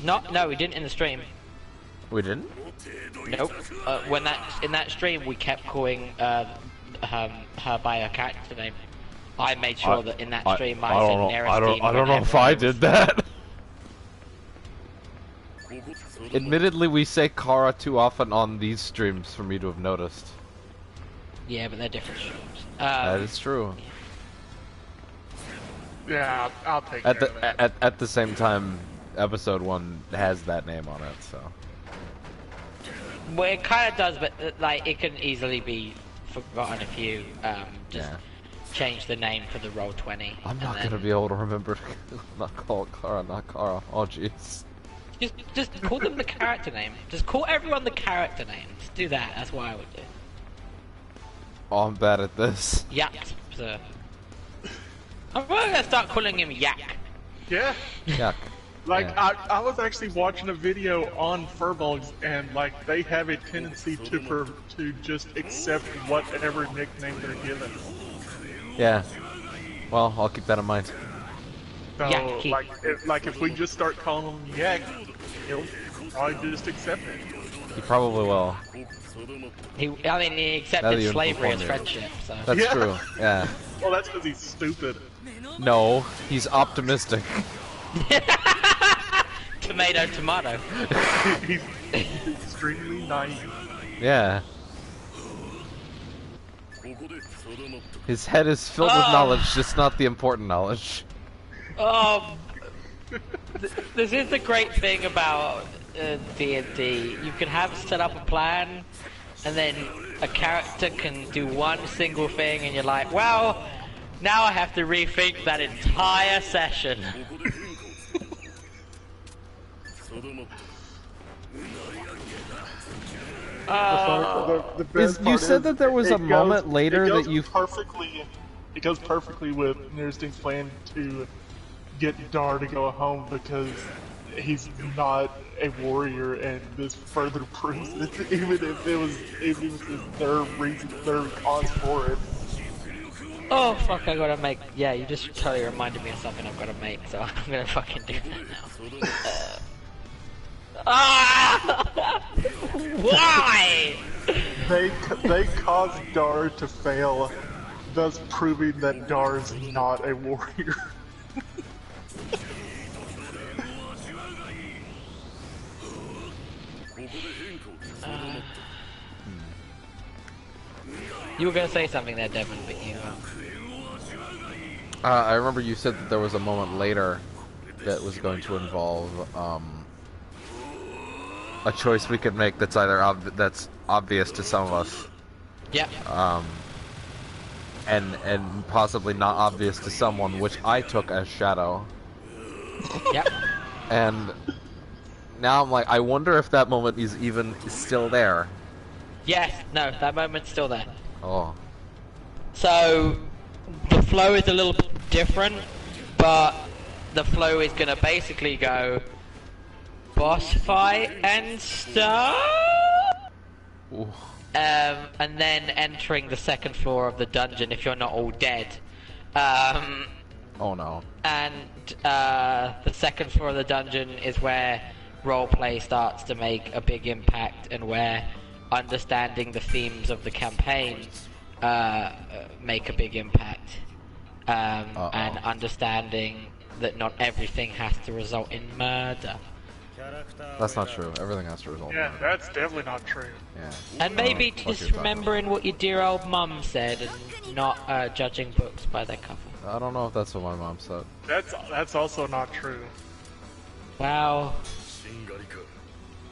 No, we didn't in the stream. We didn't? Nope. In that stream, we kept calling her by her character name. I made sure that in that stream I said Nerestine. I don't know if I did that. Admittedly, we say Kara too often on these streams for me to have noticed. Yeah, but they're different streams. That is true. Yeah, I'll take care of that. At the same time, episode 1 has that name on it, so. Well, it kind of does, but like it can easily be forgotten if you just change the name for the Roll20. I'm not gonna be able to remember to not call it Kara, not Kara. Oh jeez. Just call them the character name. Just call everyone the character name. Just do that. That's what I would do. Oh, I'm bad at this. Yak, sir. I'm probably gonna start calling him Yak. Yeah. Yuck. Like, Yeah. I was actually watching a video on furbolgs, and like they have a tendency to just accept whatever nickname they're given. Yeah. Well, I'll keep that in mind. So, Yaki. like if we just start calling him Yak, he'll probably just accept it. He probably will. He Now accepted that you slavery as informed me. friendship. So. That's Yeah. true. Yeah. Well, that's because he's stupid. No, he's optimistic. Tomato, tomato. He's extremely naive. Yeah. His head is filled with knowledge, just not the important knowledge. This is the great thing about D&D. You can have set up a plan, and then a character can do one single thing, and you're like, well, now I have to rethink that entire session. The best You part said is that there was it a moment goes- later it goes that you... perfectly. It goes perfectly with Nerstein's plan to get Dar to go home because he's not a warrior, and this further proves it. Even if their cause for it. Oh fuck, I gotta make... Yeah, you just totally reminded me of something I've gotta make, so I'm gonna fucking do that now. Why? They caused Dar to fail, thus proving that Dar is not a warrior. You were gonna say something there, Devin, but you... I remember you said that there was a moment later that was going to involve a choice we could make that's either that's obvious to some of us, Yeah. and possibly not obvious to someone, which I took as Shadow. Yep. And now I'm like, I wonder if that moment is even still there. Yes, no, that moment's still there. Oh. So, the flow is a little bit different, but the flow is gonna basically go boss fight and stuff, Ooh. and then entering the second floor of the dungeon if you're not all dead. Oh no. And the second floor of the dungeon is where roleplay starts to make a big impact, and where understanding the themes of the campaign make a big impact, and understanding that not everything has to result in murder. That's not true. Everything has to result in Yeah, that. that's definitely not true. Yeah. And maybe Fuck just you're talking remembering what your dear old mum said, and not judging books by their cover. I don't know if that's what my mom said. That's also not true. Wow.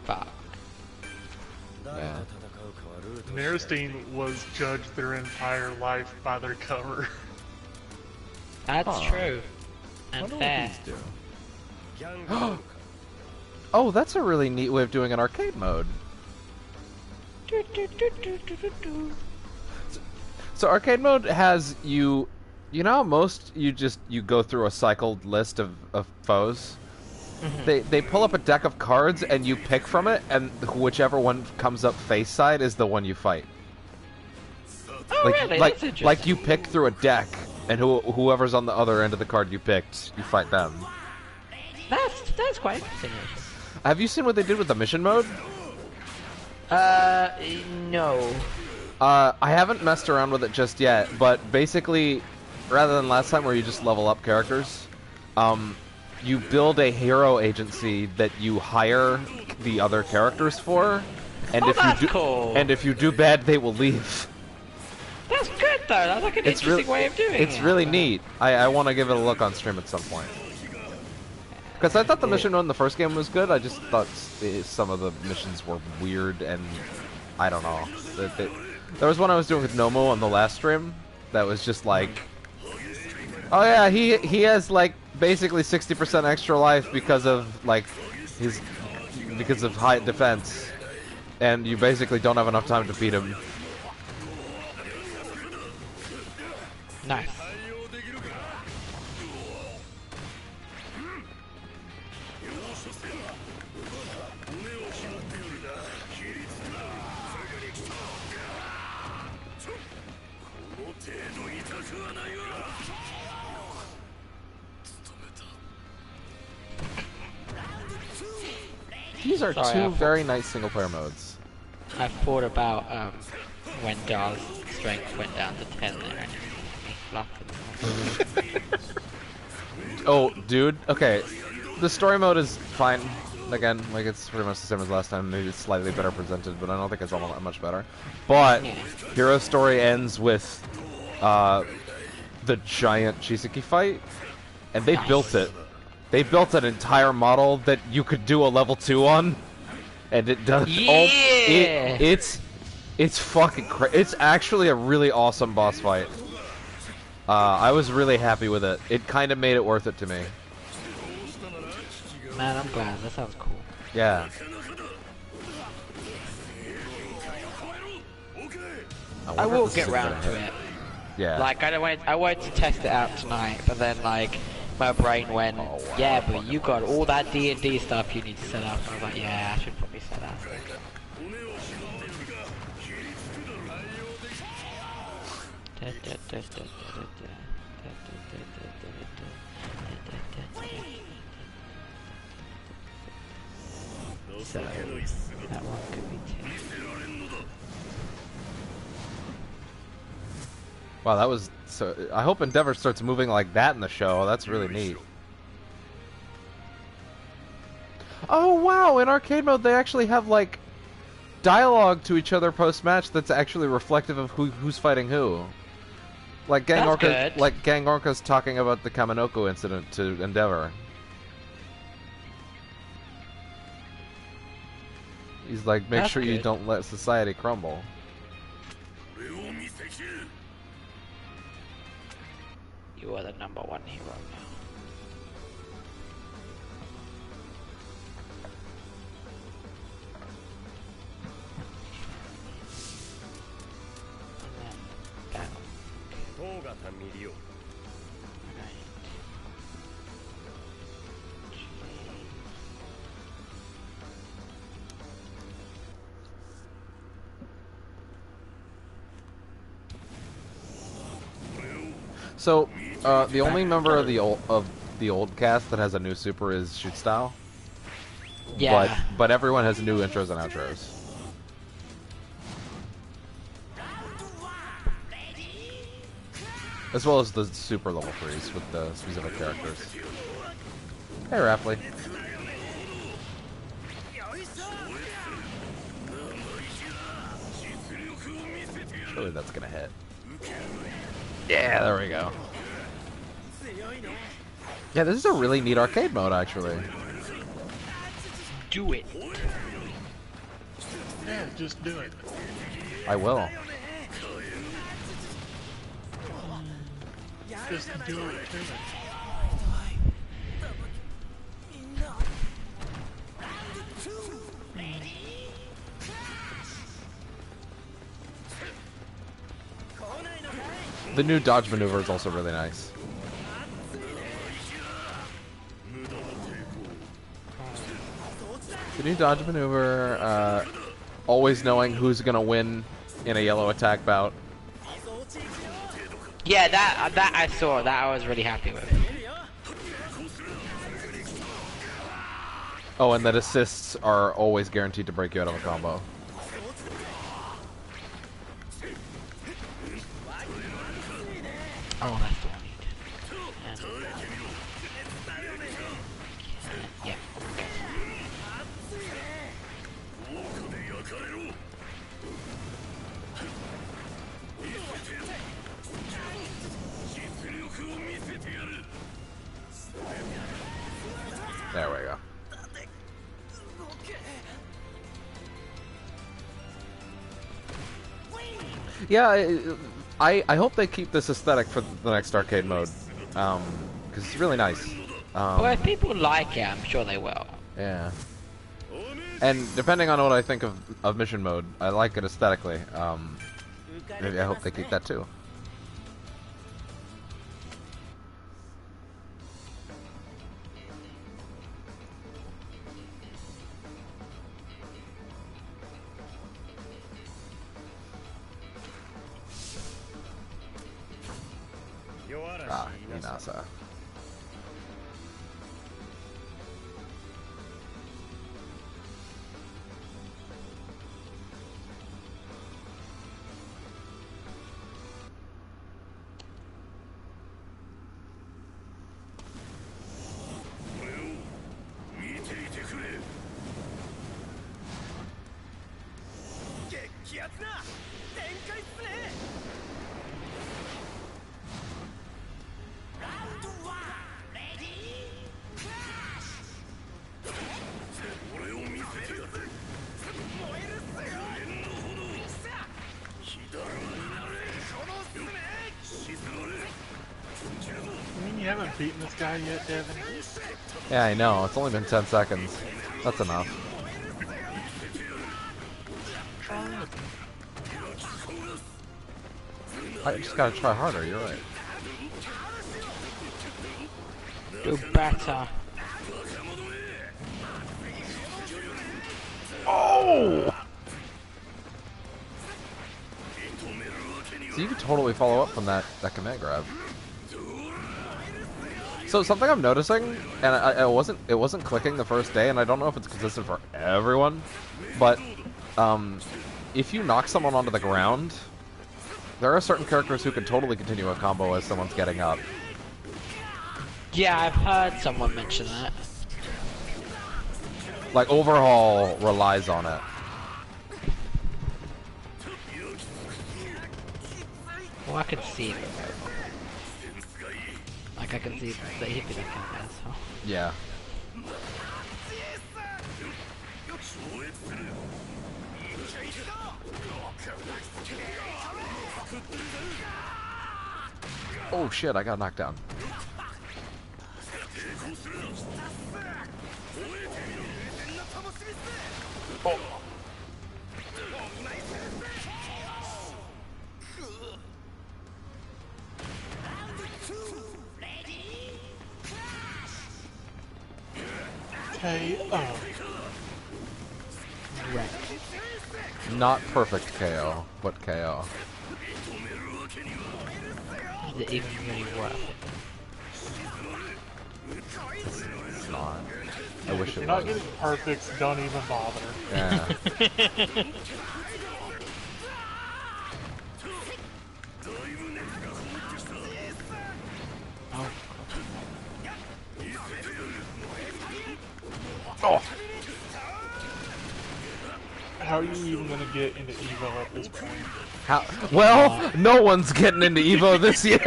Fuck. Yeah. Nerstein was judged their entire life by their cover. That's Huh. true. I And wonder fair. what these do. Oh, that's a really neat way of doing an arcade mode. So arcade mode has you know how most you go through a cycled list of foes? They pull up a deck of cards and you pick from it, and whichever one comes up face side is the one you fight. Oh, really? That's interesting. Like you pick through a deck, and whoever's on the other end of the card you picked, you fight them. That's quite interesting. Have you seen what they did with the mission mode? No. I haven't messed around with it just yet, but basically, rather than last time where you just level up characters, you build a hero agency that you hire the other characters for, and if you do bad, they will leave. That's good though. That's like an interesting way of doing it. It's really neat. I want to give it a look on stream at some point. Because I thought the mission in the first game was good. I just thought some of the missions were weird and I don't know. There was one I was doing with Nomo on the last stream that was just like, oh yeah, he has like basically 60% extra life because of like because of high defense, and you basically don't have enough time to beat him. Nice. These are two very nice single-player modes. I thought about when Dar's strength went down to 10 there and Oh, dude. Okay, the story mode is fine. Again, like it's pretty much the same as last time. Maybe it's slightly better presented, but I don't think it's all that much better. But Hero Story ends with the giant Chisaki fight, and they built it. They built an entire model that you could do a level 2 on, and it does. Yeah. It's fucking crazy. It's actually a really awesome boss fight. I was really happy with it. It kind of made it worth it to me. Man, I'm glad. That sounds cool. Yeah. I will get round to it. Yeah. Like I wanted to test it out tonight, but then like my brain went, yeah, but you got all that D&D stuff you need to set up. I was like, yeah, I should probably set that. So that one could be 10. Wow, that was so. I hope Endeavor starts moving like that in the show. That's really neat. Oh wow! In arcade mode, they actually have like dialogue to each other post-match that's actually reflective of who's fighting who. Like Gang Orca's talking about the Kaminoko incident to Endeavor. He's like, make sure you don't let society crumble. You are the #1 hero now. So, the only member of the old cast that has a new super is Shoot Style. Yeah. But everyone has new intros and outros. As well as the super level 3s with the specific characters. Hey, Raffley. Surely that's gonna hit. Yeah, there we go. Yeah, this is a really neat arcade mode, actually. Do it. Yeah, just do it. I will. Just do it. The new dodge maneuver is also really nice. The new dodge maneuver, always knowing who's gonna win in a yellow attack bout. Yeah, that I saw. That I was really happy with. Oh, and that assists are always guaranteed to break you out of a combo. Oh, that's the one you did. Yeah. There we go. Yeah, I hope they keep this aesthetic for the next arcade mode, because it's really nice. Well, if people like it, I'm sure they will. Yeah. And depending on what I think of mission mode, I like it aesthetically. Maybe I hope they keep that too. Ah, Inasa. You haven't beaten this guy yet, Devin? Yeah, I know. It's only been 10 seconds. That's enough. I just gotta try harder, you're right. Do better. Oh! So you could totally follow up from that command grab. So something I'm noticing, and it wasn't clicking the first day, and I don't know if it's consistent for everyone, but if you knock someone onto the ground, there are certain characters who can totally continue a combo as someone's getting up. Yeah, I've heard someone mention that. Like, Overhaul relies on it. Well, I can see it. Like, I can see that he'd be that kind of guy, so. Yeah. Oh shit, I got knocked down. Oh. KO. Not perfect KO, but KO. Is it even really worth it? It's not. I wish it You're not was. getting perfects, don't even bother. Yeah. Oh. Oh! How are you even gonna get into Evo at this point? How? Well, no one's getting into Evo this year.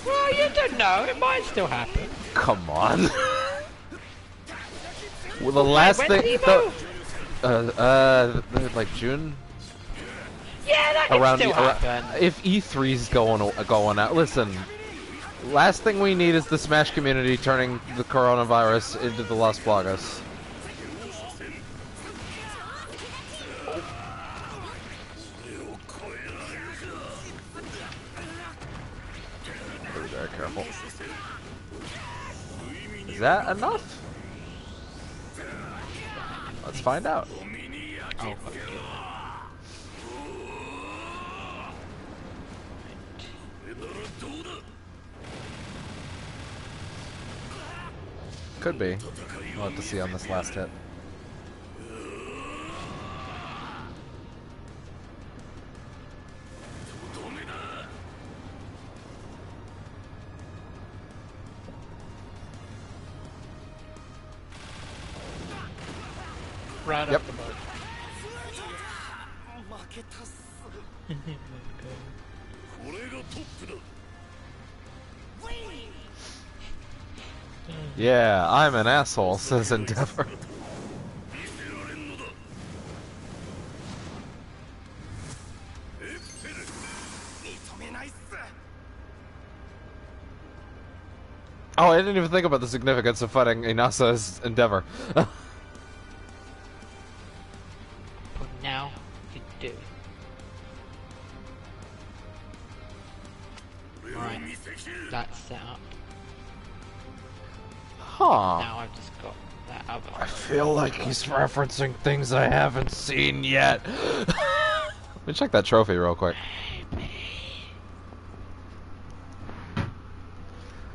Well, you don't know. It might still happen. Come on. Well, the last When's thing, like June. Yeah, that can still happen. If E3's going out, listen. Last thing we need is the Smash community turning the coronavirus into the Las Plagas. that enough? Let's find out. Oh, fuck you. Could be. We'll have to see on this last hit. Right Yep. up the boat. Yeah, I'm an asshole, says Endeavor. Oh, I didn't even think about the significance of fighting Inasa's Endeavor. But now you do. Right, that's set up. Huh. Now I've just got that other. I feel like he's referencing things I haven't seen yet. Let me check that trophy real quick.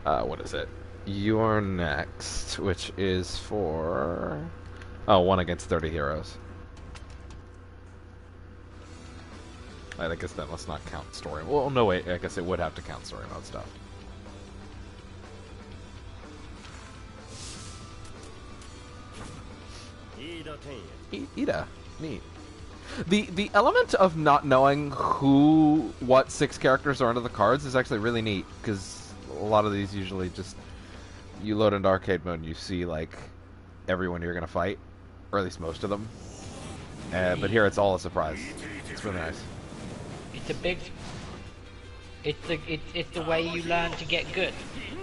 What is it? You're next, which is for... Oh, 1 against 30 heroes. I guess that must not count story. Well, no, wait, I guess it would have to count story mode stuff. Ida. Neat. The element of not knowing what 6 characters are under the cards is actually really neat, because a lot of these usually just... You load into arcade mode and you see, like, everyone you're going to fight, or at least most of them. But here it's all a surprise. It's really nice. It's a big. It's the way you learn to get good.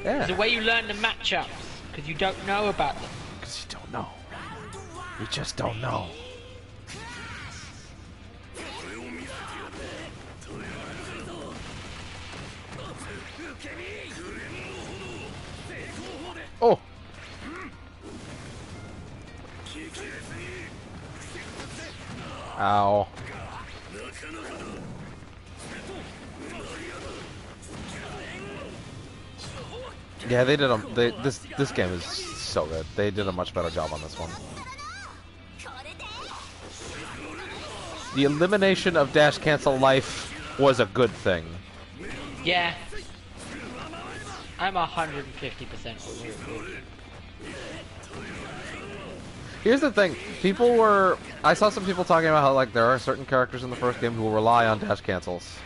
Yeah. It's the way you learn the matchups because you don't know about them. Because you don't know. You just don't know. Oh! Ow. Yeah, they did this game is so good. They did a much better job on this one. The elimination of dash cancel life was a good thing. Yeah. I'm 150% with. Here's the thing, I saw some people talking about how, like, there are certain characters in the first game who rely on dash cancels.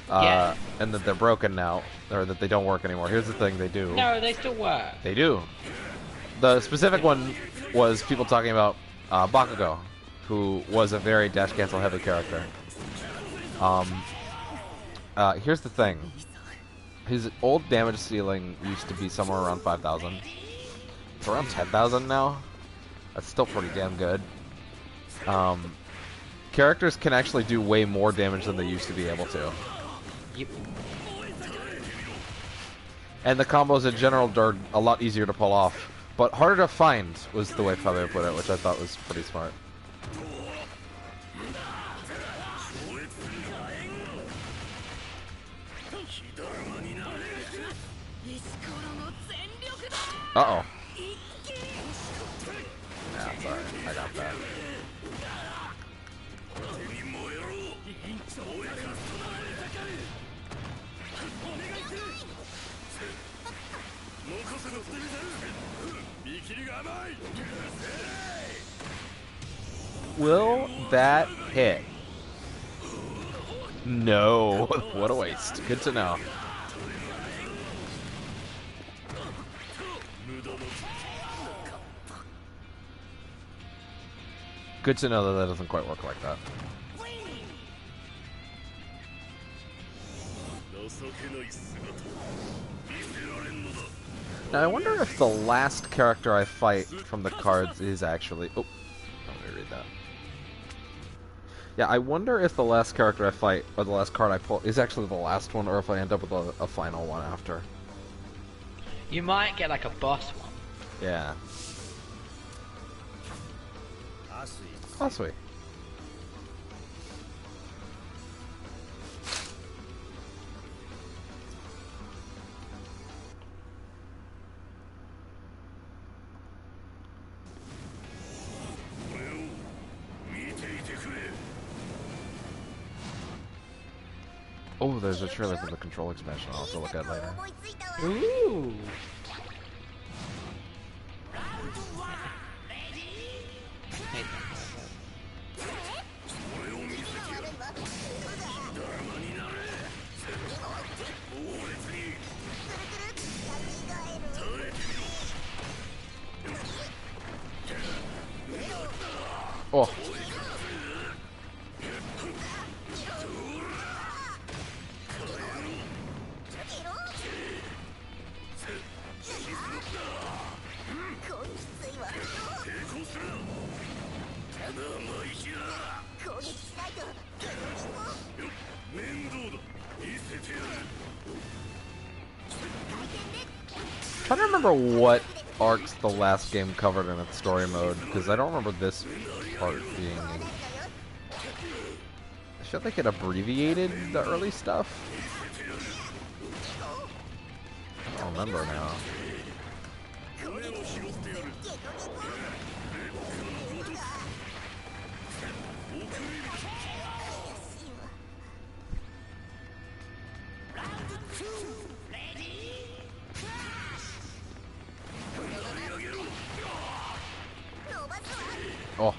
Yeah. And that they're broken now, or that they don't work anymore. Here's the thing, they do. No, they still work. They do. The specific one was people talking about Bakugo, who was a very dash cancel heavy character. Here's the thing. His old damage ceiling used to be somewhere around 5,000. It's around 10,000 now. That's still pretty damn good. Characters can actually do way more damage than they used to be able to. Yep. And the combos in general are a lot easier to pull off. But harder to find was the way Fabio put it, which I thought was pretty smart. Uh-oh. Yeah, it's alright. I got that. Will that hit? No. What a waste. Good to know. Good to know that that doesn't quite work like that. Now I wonder if the last character I fight from the cards is actually... Oh, let me read that. Yeah, I wonder if the last character I fight, or the last card I pull, is actually the last one, or if I end up with a final one after. You might get like a boss one. Yeah. Oh, sweet. Oh, there's a trailer for the Control expansion I'll have to look at later. Ooh. Oh. Trying to remember what arcs the last game covered in its story mode, because I don't remember this part being... I feel like it abbreviated the early stuff. I don't remember now. Oh.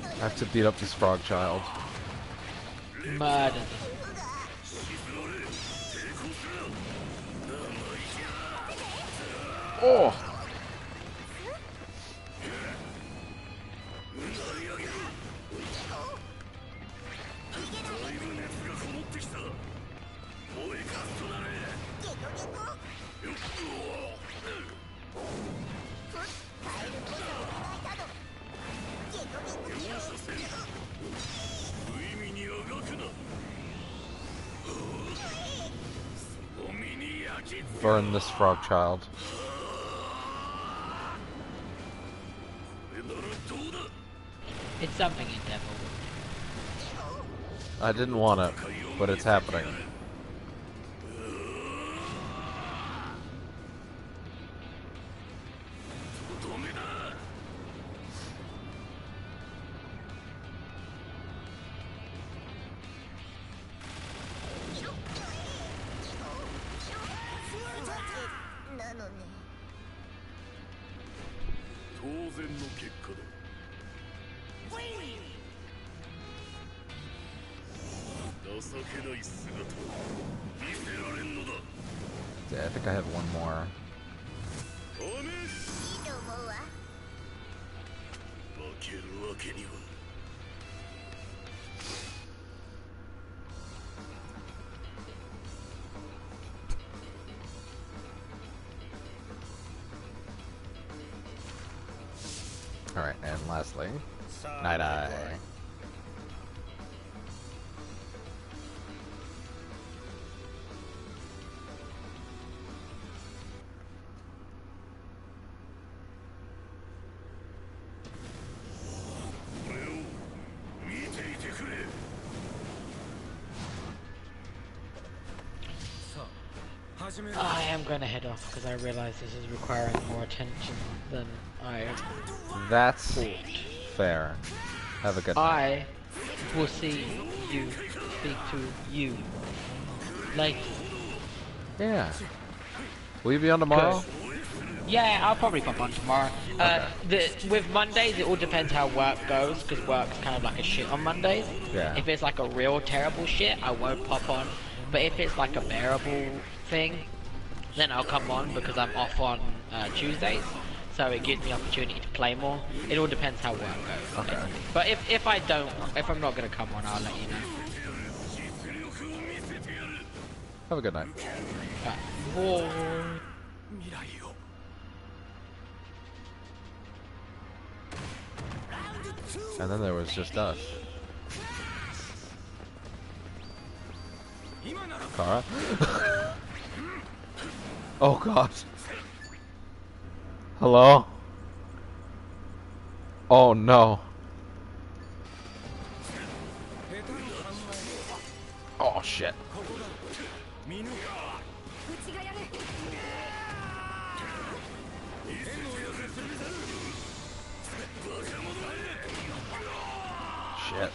I have to beat up this frog child. Mud. Oh! Burn this frog child. It's something in devil. I didn't want it, but it's happening. Yeah, I think I have one more. Alright, and lastly, Night Eye. I am gonna head off because I realize this is requiring more attention than I That's thought. fair. Have a good night. I will see you, speak to you later. Yeah. Will you be on tomorrow? Yeah, I'll probably pop on tomorrow. Okay. With Mondays, it all depends how work goes, because work's kind of like a shit on Mondays. Yeah. If it's like a real terrible shit, I won't pop on. But if it's like a bearable thing, then I'll come on because I'm off on Tuesdays. So it gives me opportunity to play more. It all depends how work goes. Okay. But if I'm not gonna come on, I'll let you know. Have a good night. Whoa. And then there was just us. Kara? Oh god. Hello? Oh no. Oh shit. Shit.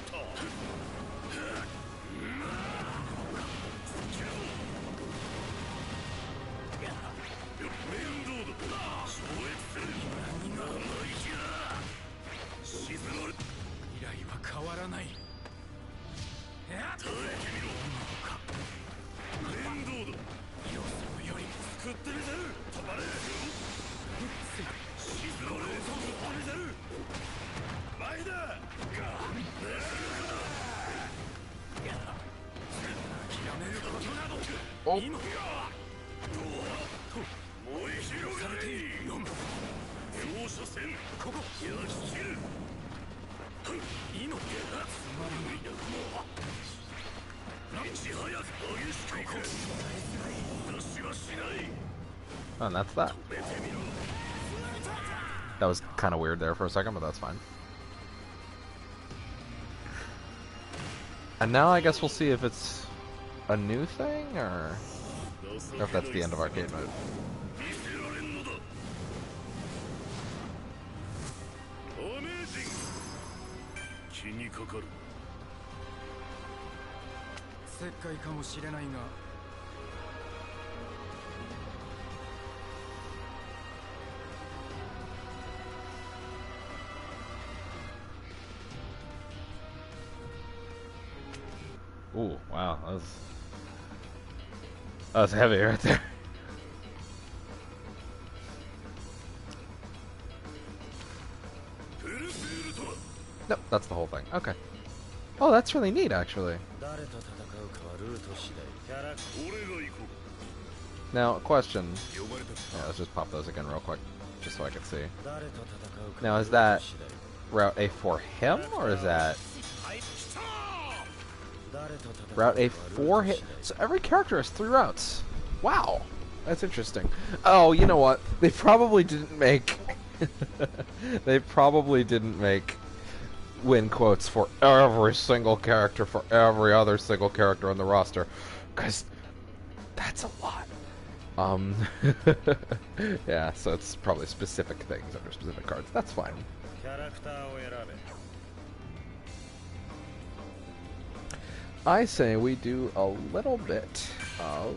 Oh. And that's that. That was kind of weird there for a second, but that's fine. And now I guess we'll see if it's a new thing, or if that's the end of arcade mode. Ooh, wow, that was heavy right there. Nope, that's the whole thing. Okay. Oh, that's really neat, actually. Now, question. Yeah, let's just pop those again real quick, just so I can see. Now, is that Route A for him, or is that Route A for him? So every character has 3 routes. Wow, that's interesting. Oh, you know what? They probably didn't make... they probably didn't make win quotes for every single character for every other single character on the roster, because that's a lot. Yeah, so it's probably specific things under specific cards. That's fine. I say we do a little bit of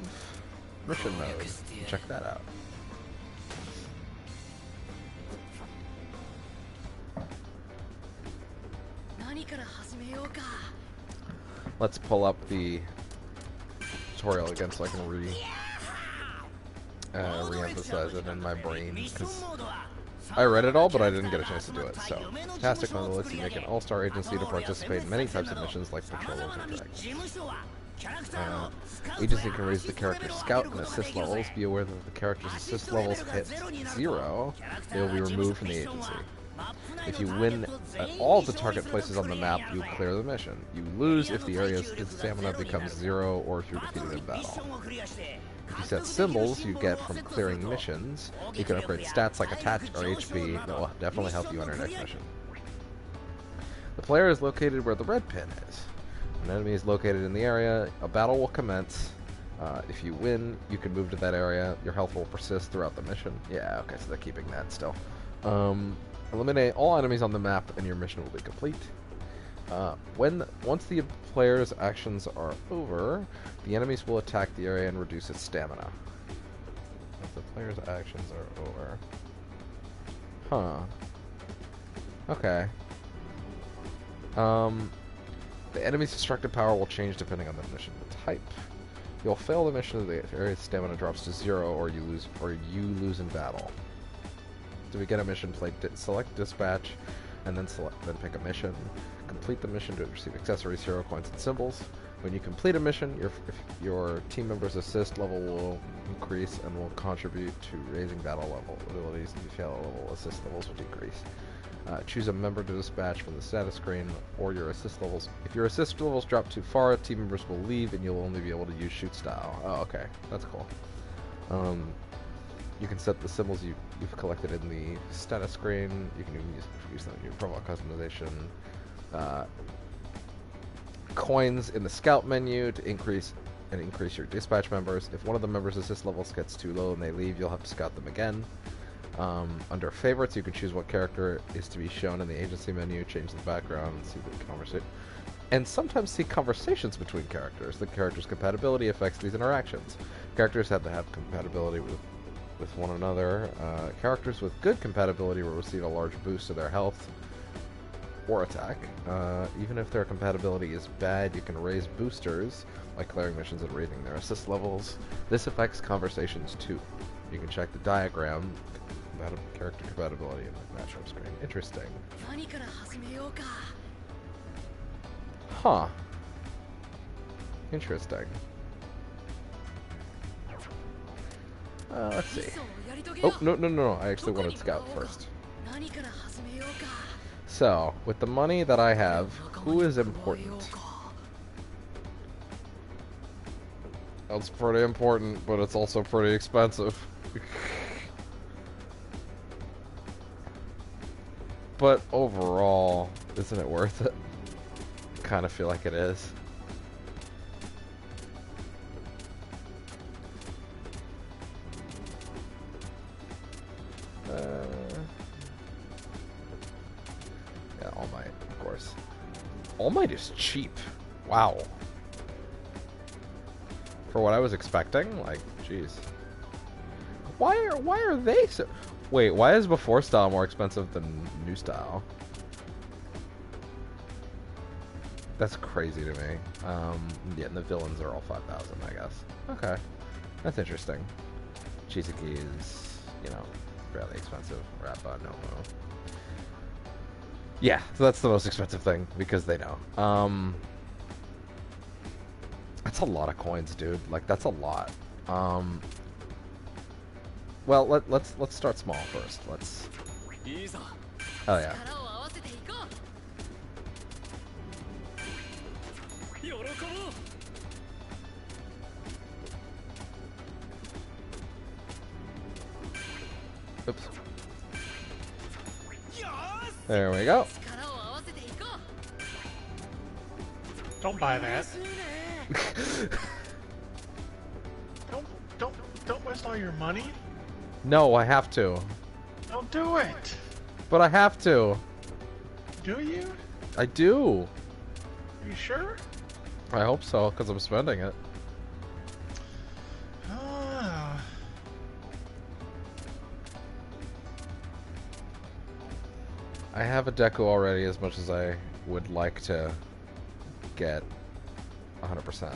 mission mode. Check that out. Let's pull up the tutorial again so I can re-emphasize it in my brain, because I read it all, but I didn't get a chance to do it. So, Tastic Mode lets you make an all-star agency to participate in many types of missions like patrols and dragons. Agency can raise the character's scout and assist levels. Be aware that if the character's assist levels hit 0, they will be removed from the agency. If you win at all the target places on the map, you clear the mission. You lose if the area's stamina becomes 0 or if you're defeated in battle. If you set symbols you get from clearing missions, you can upgrade stats like attack or HP that will definitely help you on your next mission. The player is located where the red pin is. When an enemy is located in the area, a battle will commence. If you win, you can move to that area. Your health will persist throughout the mission. Yeah, okay, so they're keeping that still. Eliminate all enemies on the map and your mission will be complete. Once the player's actions are over, the enemies will attack the area and reduce its stamina. If the player's actions are over. Huh. Okay. The enemy's destructive power will change depending on the mission type. You'll fail the mission if the area's stamina drops to 0 or you lose in battle. To begin a mission, select dispatch, and then pick a mission. Complete the mission to receive accessories, hero coins, and symbols. When you complete a mission, if your team member's assist level will increase and will contribute to raising battle level abilities. If you fail a level, assist levels will decrease. Choose a member to dispatch from the status screen or your assist levels. If your assist levels drop too far, team members will leave and you'll only be able to use shoot style. Oh, okay. That's cool. You can set the symbols you've collected in the status screen. You can even use them in your profile customization. Coins in the scout menu to increase your dispatch members. If one of the members' assist levels gets too low and they leave, you'll have to scout them again. Under favorites, you can choose what character is to be shown in the agency menu, change the background, see the conversation, and sometimes see conversations between characters. The character's compatibility affects these interactions. Characters have to have compatibility with one another. Characters with good compatibility will receive a large boost to their health or attack. Even if their compatibility is bad, you can raise boosters by clearing missions and raising their assist levels. This affects conversations too. You can check the diagram about character compatibility in the matchup screen. Interesting. Huh. Interesting. Let's see. Oh, no. I actually wanted Scout first. So, with the money that I have, who is important? That's pretty important, but it's also pretty expensive. But overall, isn't it worth it? I kind of feel like it is. Yeah, All Might, of course. All Might is cheap. Wow. For what I was expecting, like, jeez. Why are they so... Wait, why is before style more expensive than new style? That's crazy to me. Yeah, and the villains are all 5,000, I guess. Okay. That's interesting. Chisaki is, you know, fairly expensive. Rappa, no. Yeah, so that's the most expensive thing, because they know. That's a lot of coins, dude. Like, that's a lot. Well, let's start small first. Let's... Oh, yeah. Oops. There we go. Don't buy that. Don't waste all your money. No, I have to. Don't do it. But I have to. Do you? I do. Are you sure? I hope so, because I'm spending it. I have a Deku already as much as I would like to get 100%.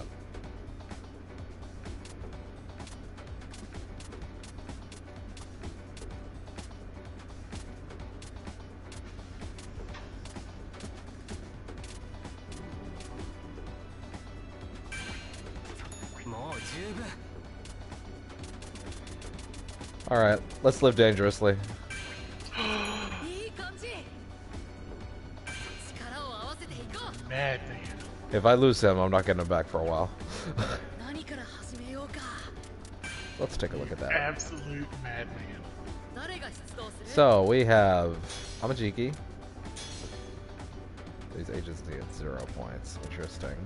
Alright, let's live dangerously. Madman. If I lose him, I'm not getting him back for a while. Let's take a look at that. Absolute madman. So, we have Amajiki. These agents need 0 points. Interesting.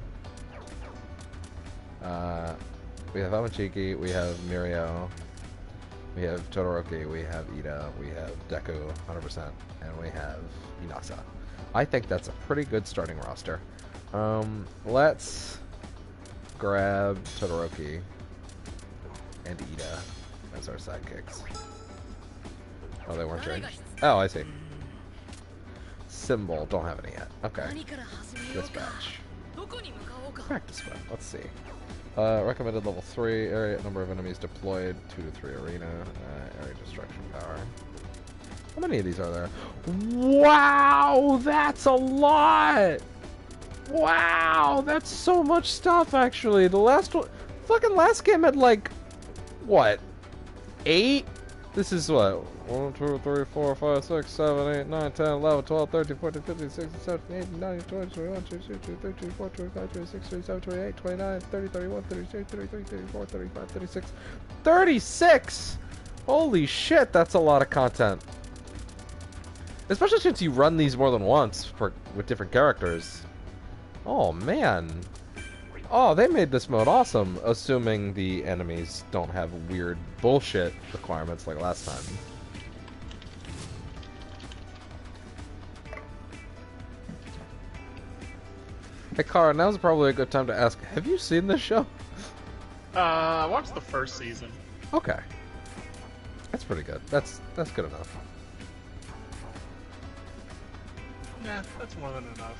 We have Amajiki, we have Mirio, we have Todoroki, we have Ida, we have Deku, 100%, and we have Inasa. I think that's a pretty good starting roster. Let's grab Todoroki and Ida as our sidekicks. Oh, they weren't changed? Oh, I see. Symbol, don't have any yet. Okay. Dispatch. Practice run, let's see. Recommended level 3, area number of enemies deployed, 2 to 3 arena, area destruction power. How many of these are there? Wow, that's a lot! Wow, that's so much stuff, actually. The last one... Fucking last game had, like... What? 8? This is what? 1, 2, 3, 4, 5, 6, 7, 8, 9, 10, 11, 12, 13, 14, 15, 16, 17, 18, 19, 20, 21, 22, 23, 24, 25, 26, 27, 28, 29, 30, 31, 32, 33, 34, 35, 36. 36! Holy shit, that's a lot of content. Especially since you run these more than once with different characters. Oh, man. Oh, they made this mode awesome, assuming the enemies don't have weird bullshit requirements like last time. Hey, Kara, now's probably a good time to ask, have you seen this show? I watched the first season. Okay. That's pretty good. That's good enough. Yeah, that's more than enough.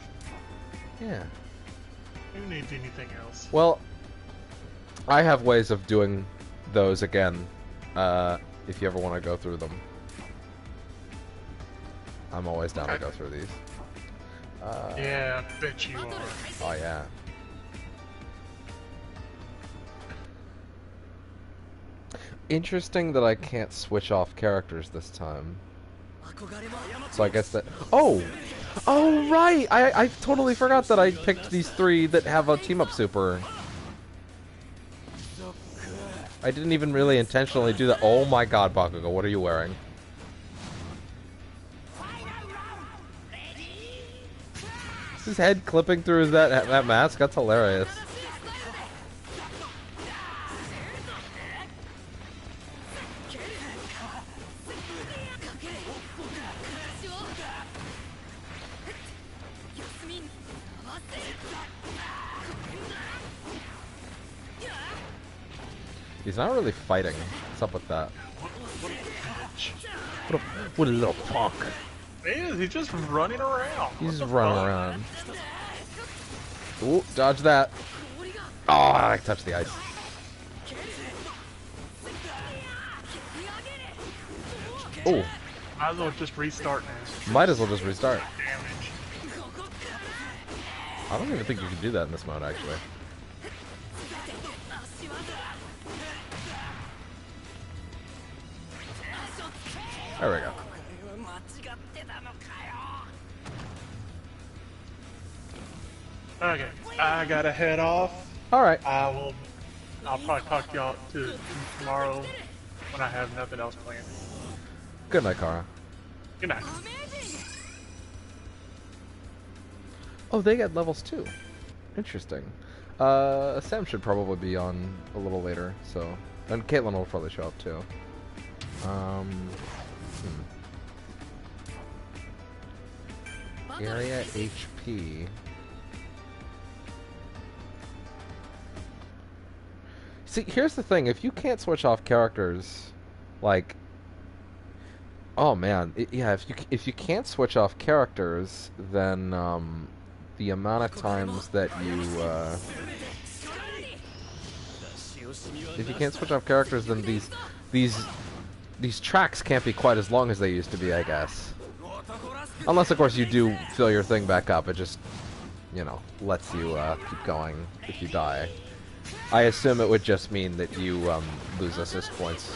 Yeah. Who needs anything else? Well, I have ways of doing those again, if you ever want to go through them. I'm always down to go through these. Yeah, I bet you are. Oh, yeah. Interesting that I can't switch off characters this time. So I guess that... Oh! Oh, right! I totally forgot that I picked these 3 that have a team-up super. I didn't even really intentionally do that. Oh my god, Bakugo, what are you wearing? His head clipping through that mask? That's hilarious. He's not really fighting. What's up with that? What a little punk. He is, he's just running around. He's running around. Ooh, dodge that. Oh, I touched the ice. Oh. Might as well just restart now. Might as well just restart. Damage. I don't even think you can do that in this mode, actually. There we go. Okay, I gotta head off. Alright. I'll probably talk to y'all tomorrow when I have nothing else planned. Good night, Kara. Good night. Oh, they get levels too. Interesting. Sam should probably be on a little later, so... And Caitlin will probably show up too. Area HP. See, here's the thing. If you can't switch off characters, like... Oh man, yeah, if you can't switch off characters, then the amount of times that you if you can't switch off characters, then these tracks can't be quite as long as they used to be, I guess. Unless, of course, you do fill your thing back up. It just, you know, lets you keep going if you die. I assume it would just mean that you lose assist points.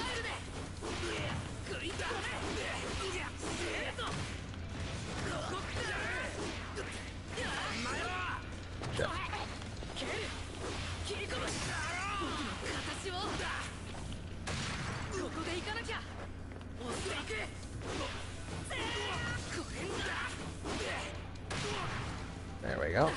There we go.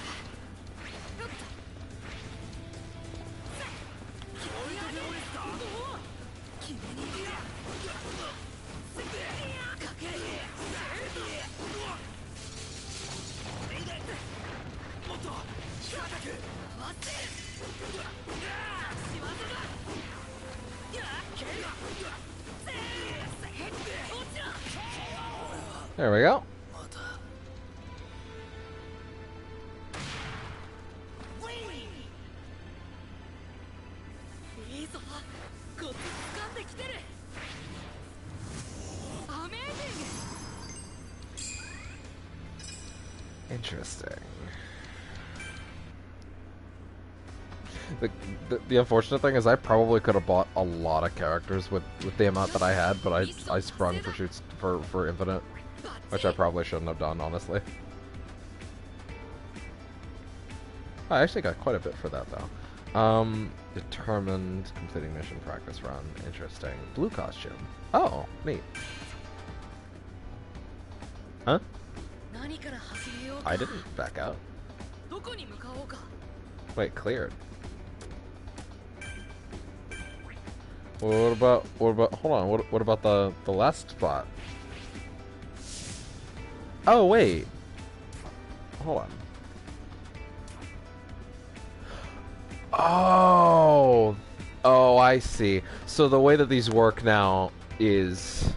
There we go. Interesting. The unfortunate thing is I probably could have bought a lot of characters with the amount that I had, but I sprung for shoots for infinite, which I probably shouldn't have done, honestly. I actually got quite a bit for that though. Determined, completing mission practice run. Interesting. Blue costume. Oh, neat. Huh? I didn't back out. Wait, cleared. What about, hold on, what about the last spot? Oh, wait. Hold on. Oh, I see. So the way that these work now is...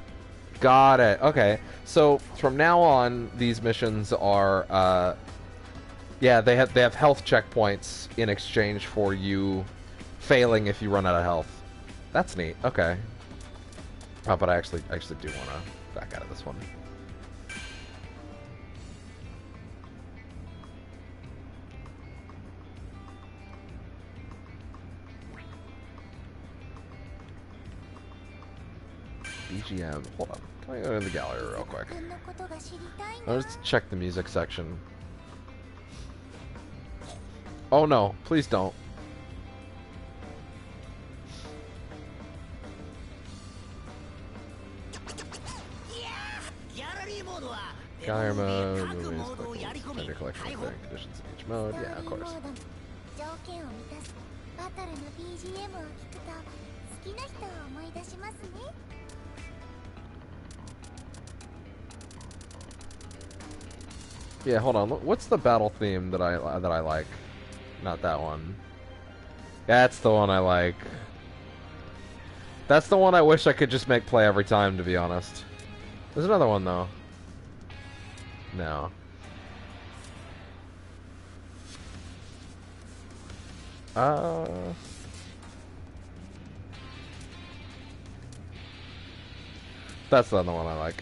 Got it. Okay. So from now on, these missions are, yeah, they have health checkpoints in exchange for you failing if you run out of health. That's neat. Okay. Oh, but I actually do want to back out of this one. BGM. Hold on. Can I go to the gallery real quick? I'll just check the music section. Oh no, please don't. Gallery mode, movies, find your collection of varying conditions in each mode. Yeah, of course. Yeah, hold on. What's the battle theme that I like? Not that one. That's the one I like. That's the one I wish I could just make play every time, to be honest. There's another one though. No. That's the other one I like.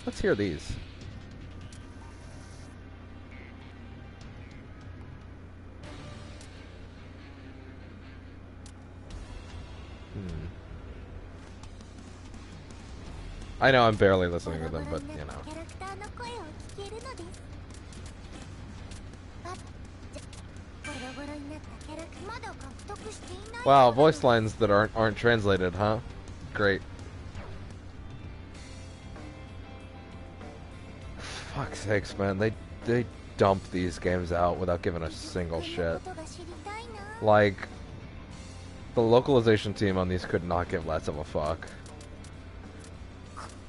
Let's hear these. I know I'm barely listening to them, but you know. Wow, voice lines that aren't translated, huh? Great. Fuck's sakes, man. They dump these games out without giving a single shit. Like, the localization team on these could not give less of a fuck.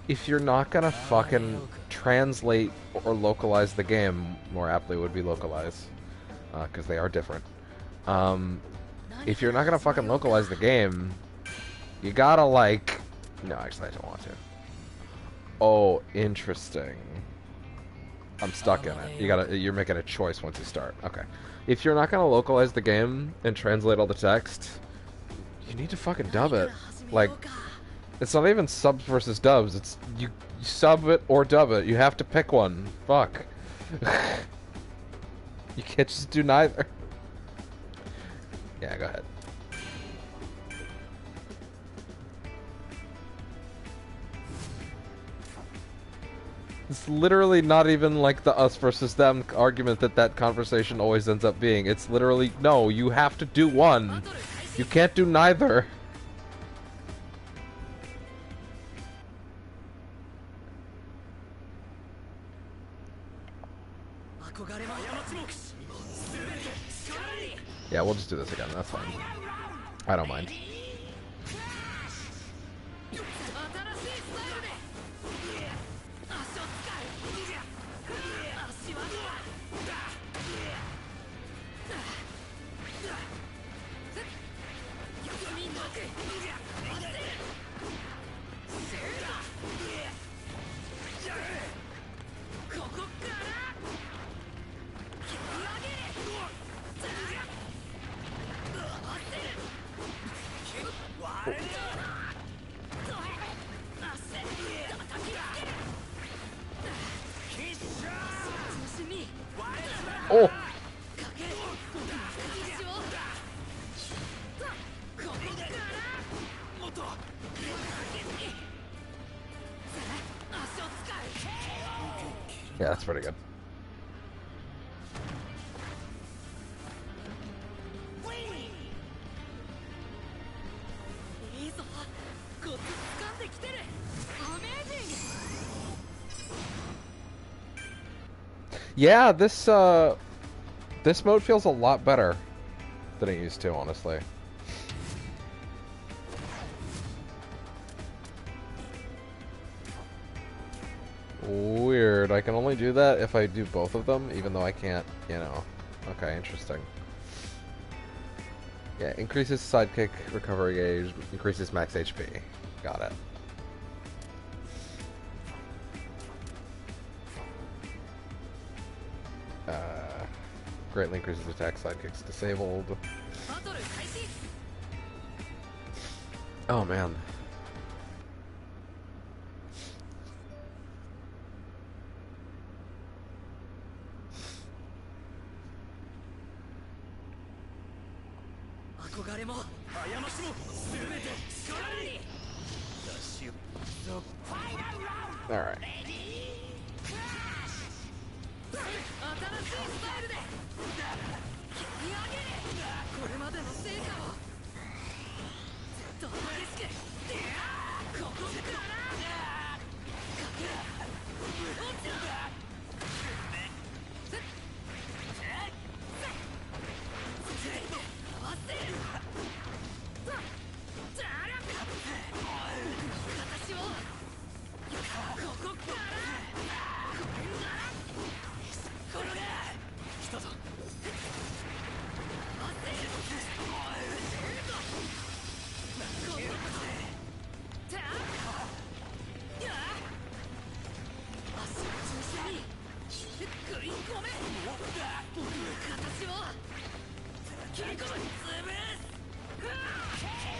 If you're not gonna fucking translate or localize the game, more aptly would be localize, because they are different. If you're not gonna fucking localize the game, you gotta like... No, actually I don't want to. Oh, interesting. I'm stuck in it. You're making a choice once you start. Okay. If you're not gonna localize the game and translate all the text, you need to fucking dub it. Like, it's not even subs versus dubs. It's you sub it or dub it. You have to pick one. Fuck. You can't just do neither. Yeah, go ahead. It's literally not even like the us versus them argument that conversation always ends up being. It's literally, no, you have to do one. You can't do neither. Yeah, we'll just do this again. That's fine. I don't mind. Oh! Yeah, that's pretty good. Yeah, this mode feels a lot better than it used to, honestly. Weird. I can only do that if I do both of them, even though I can't, you know. Okay, interesting. Yeah, increases sidekick recovery gauge, increases max HP. Got it. Greatly increases attack, sidekicks disabled. Oh man. All right.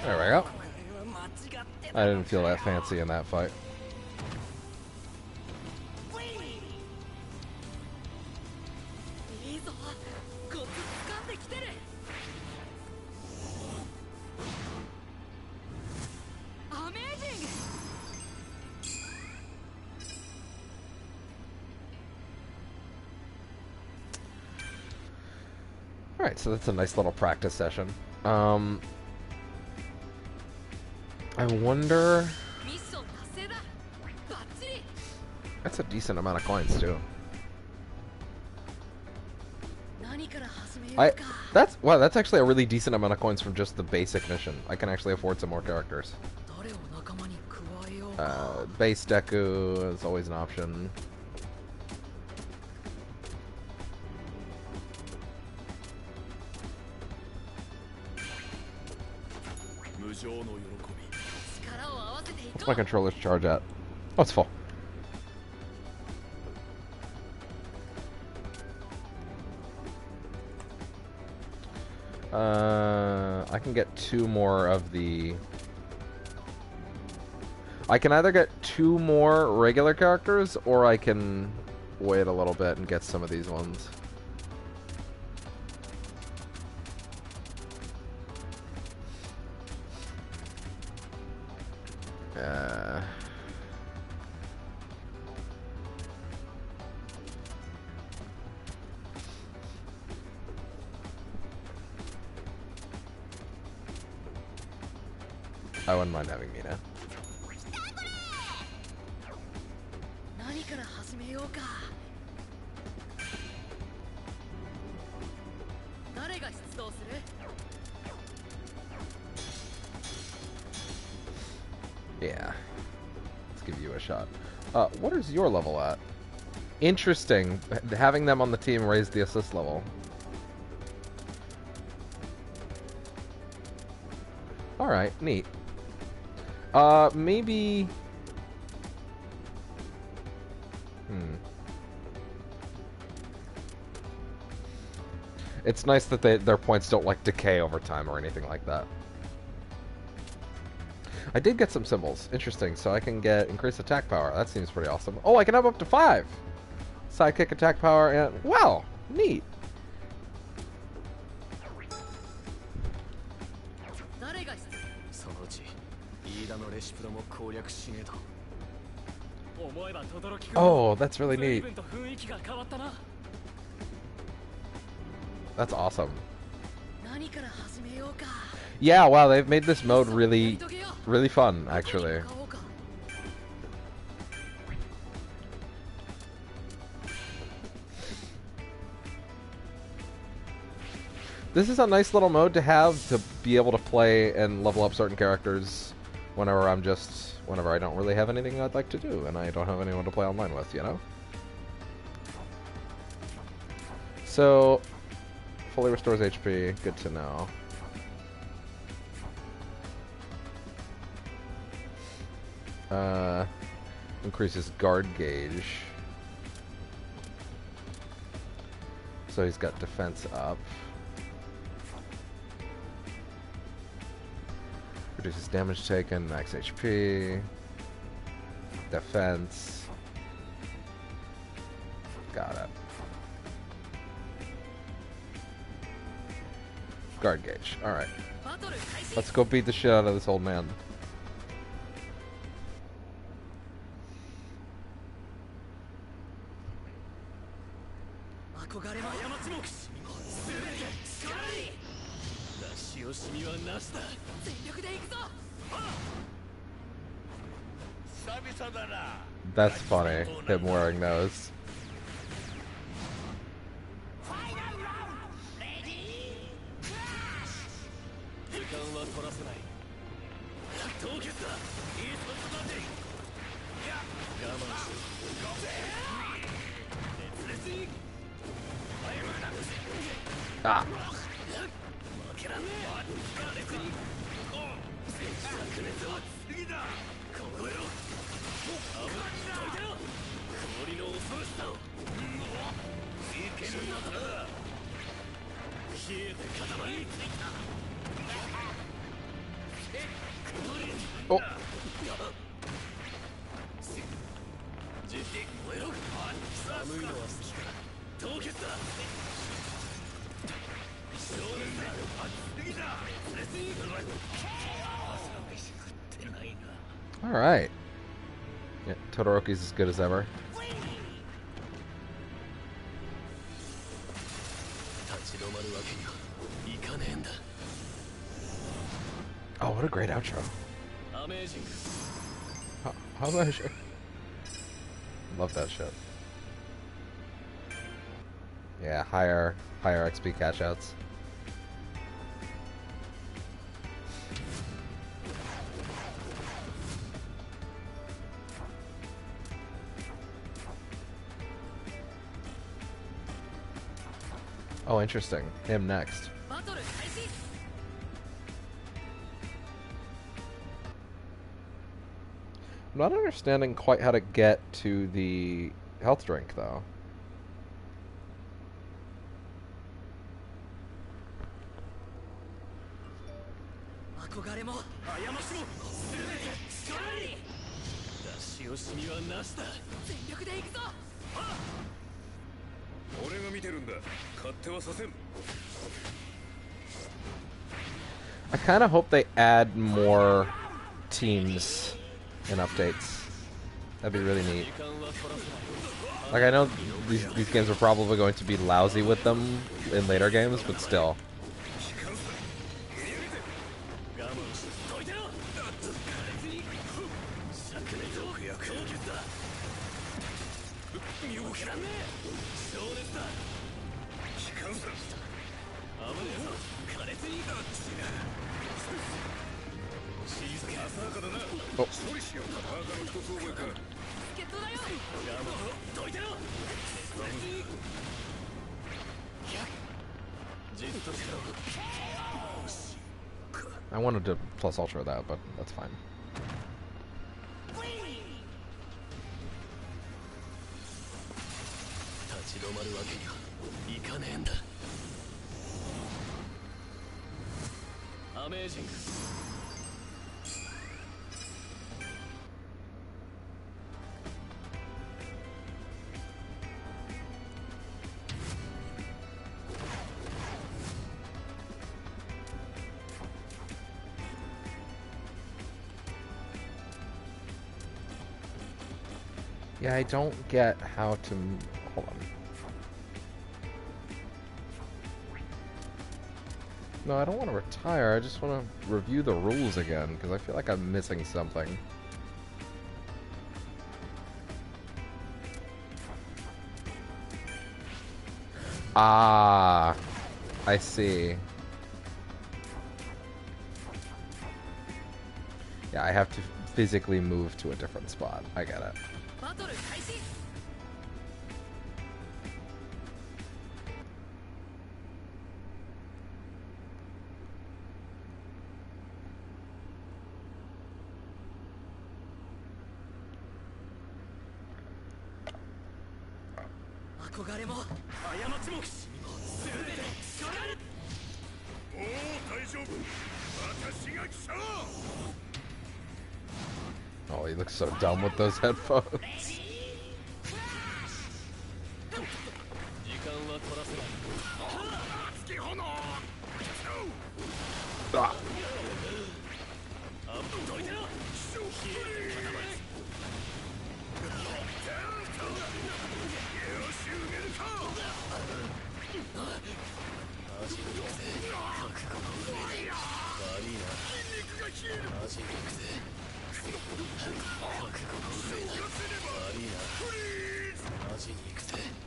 There we go. I didn't feel that fancy in that fight. Alright, so that's a nice little practice session. I wonder... That's a decent amount of coins, too. Wow, that's actually a really decent amount of coins from just the basic mission. I can actually afford some more characters. Base Deku is always an option. What's my controller's charge at? Oh, it's full. I can get 2 more of the... I can either get 2 more regular characters, or I can wait a little bit and get some of these ones. I wouldn't mind having Mina. Yeah. Let's give you a shot. What is your level at? Interesting. Having them on the team raised the assist level. Alright, neat. Maybe... It's nice that their points don't, like, decay over time or anything like that. I did get some symbols. Interesting. So I can get increased attack power. That seems pretty awesome. Oh, I can have up to 5! Sidekick attack power and... Wow! Neat! Oh, that's really neat. That's awesome. Yeah, wow, they've made this mode really, really fun, actually. This is a nice little mode to have to be able to play and level up certain characters whenever whenever I don't really have anything I'd like to do and I don't have anyone to play online with, you know? So, fully restores HP, good to know. Increases guard gauge. So he's got defense up. Reduces damage taken, max HP. Defense. Got it. Guard gauge. Alright. Let's go beat the shit out of this old man. That's funny, him wearing those. Ah. Oh. All right. Yeah, Todoroki's as good as ever. Oh, what a great outro. How about shit? Love that shit. Yeah, higher XP cash outs. Oh, interesting. Him next. I'm not understanding quite how to get to the health drink, though. I kind of hope they add more teams in updates. That'd be really neat. Like, I know these games are probably going to be lousy with them in later games, but still. Oh. I wanted to plus ultra that, but that's fine. Yeah, I don't get how to... Hold on. No, I don't want to retire. I just want to review the rules again, because I feel like I'm missing something. Ah, I see. Yeah, I have to physically move to a different spot. I get it. Oh, he looks so dumb with those headphones. Ah.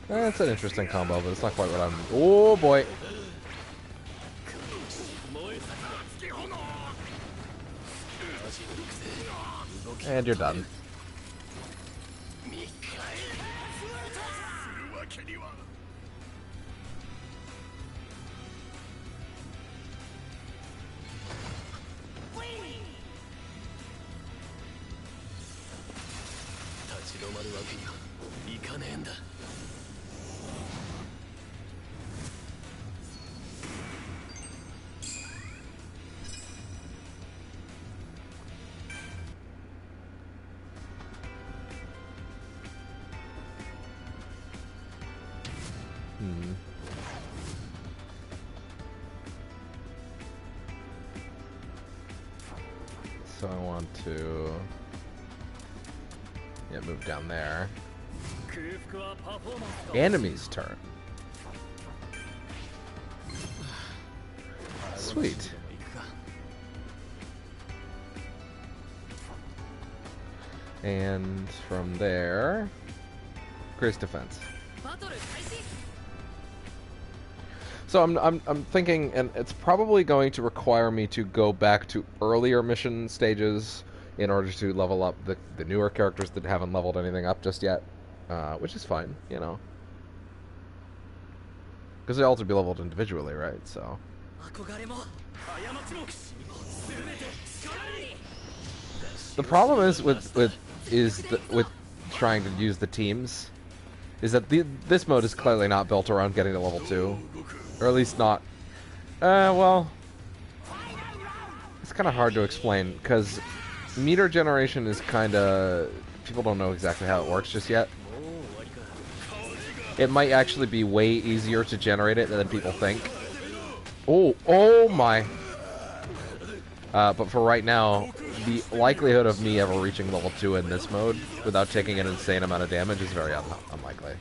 That's an interesting combo, but it's not quite what I'm... Oh, boy. And you're done. So I want to... Yeah, move down there. Enemy's turn. Sweet. And from there, Grace defense. So I'm thinking, and it's probably going to require me to go back to earlier mission stages in order to level up the newer characters that haven't leveled anything up just yet, which is fine, you know, because they all have to be leveled individually, right? So. The problem is with trying to use the teams, is that this mode is clearly not built around getting to level 2. Or at least not... well... It's kind of hard to explain, because meter generation is kind of... People don't know exactly how it works just yet. It might actually be way easier to generate it than people think. Oh my! But for right now, the likelihood of me ever reaching level 2 in this mode without taking an insane amount of damage is very unlikely.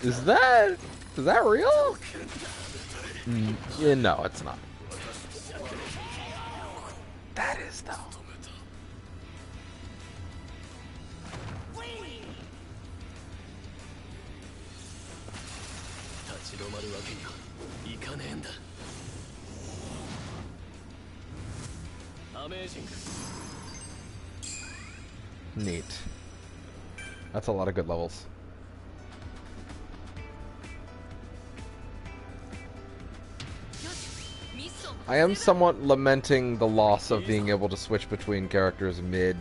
Is that real? Yeah, no, it's not. That is though. Neat. That's a lot of good levels. I am somewhat lamenting the loss of being able to switch between characters mid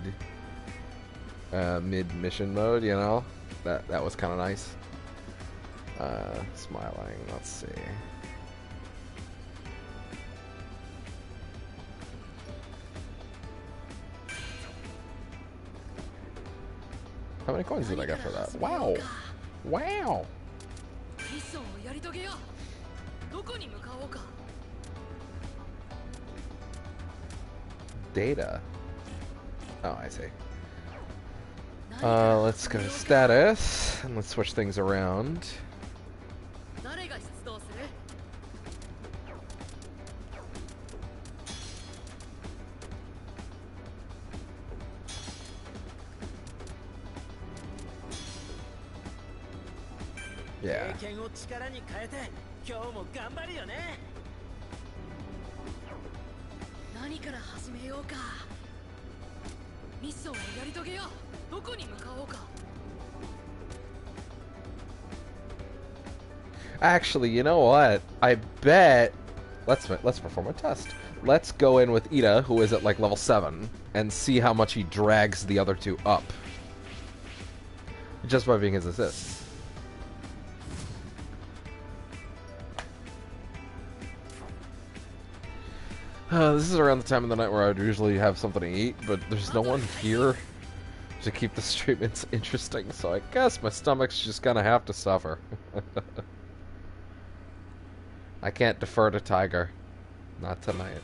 mission mode, you know? That was kind of nice. Smiling, let's see. How many coins did I get for that? Wow! Wow! Data. Oh, I see. Let's go to status, and let's switch things around. Yeah. Actually, you know what? I bet let's perform a test. Let's go in with Ida, who is at like level 7, and see how much he drags the other two up. Just by being his assist. This is around the time of the night where I would usually have something to eat, but there's no one here to keep the stream interesting, so I guess my stomach's just gonna have to suffer. I can't defer to Tiger. Not tonight.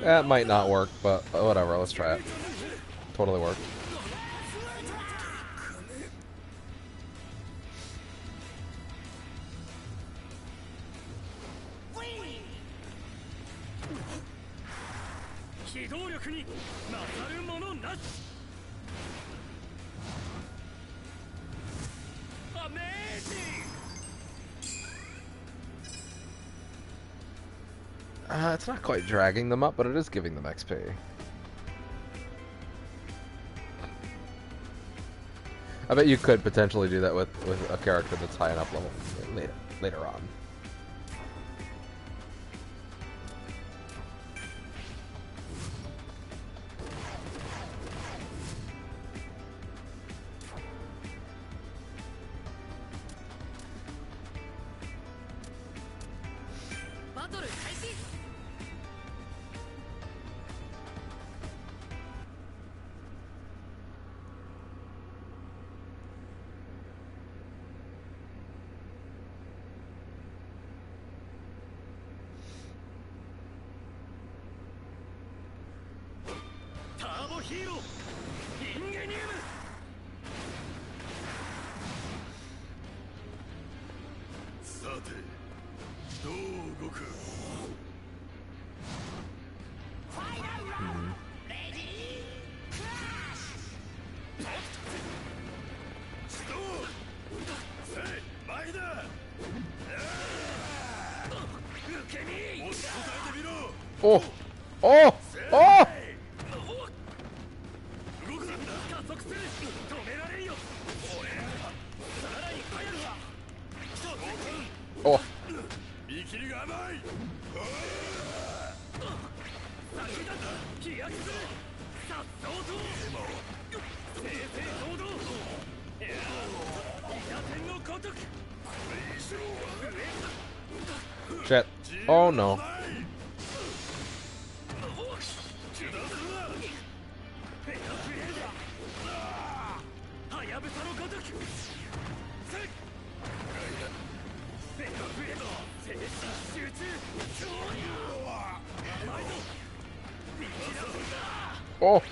That might not work, but whatever, let's try it. Totally worked. It's not quite dragging them up, but it is giving them XP. I bet you could potentially do that with a character that's high enough level later on. Oh! Oh! Oh! Oh! Shit. Oh no. Oh!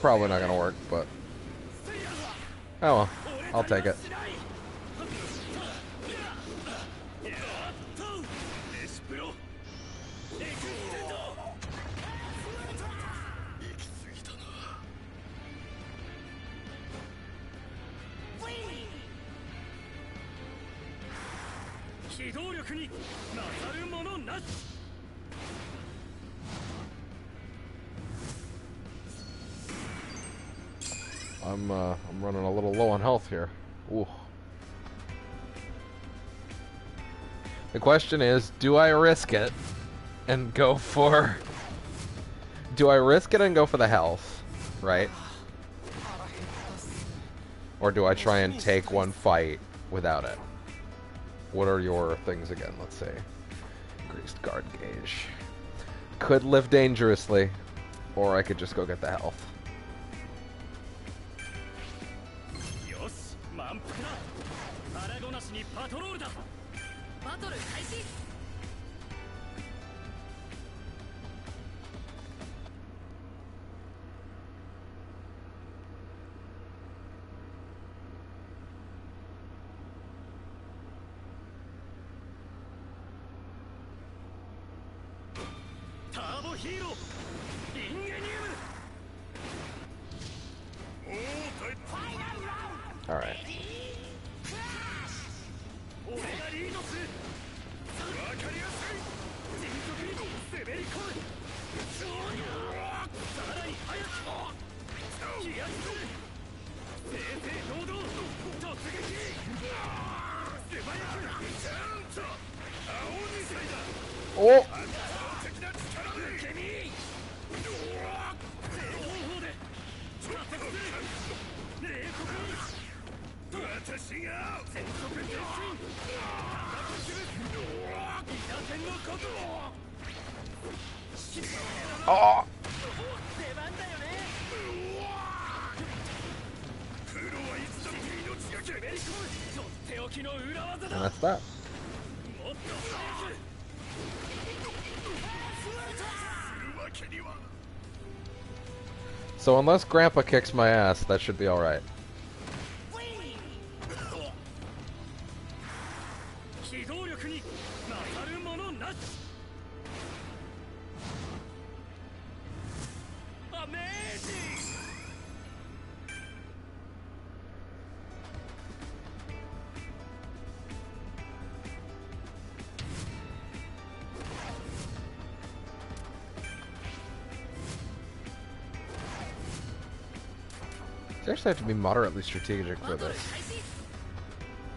probably not gonna work, but oh well, I'll take it. I'm running a little low on health here. Ooh. The question is, do I risk it and go for... Do I risk it and go for the health, right? Or do I try and take one fight without it? What are your things again? Let's see. Increased guard gauge. Could live dangerously, or I could just go get the health. Alright. Oh! Oh! And that's that. So unless Grandpa kicks my ass, that should be alright. You actually have to be moderately strategic for this.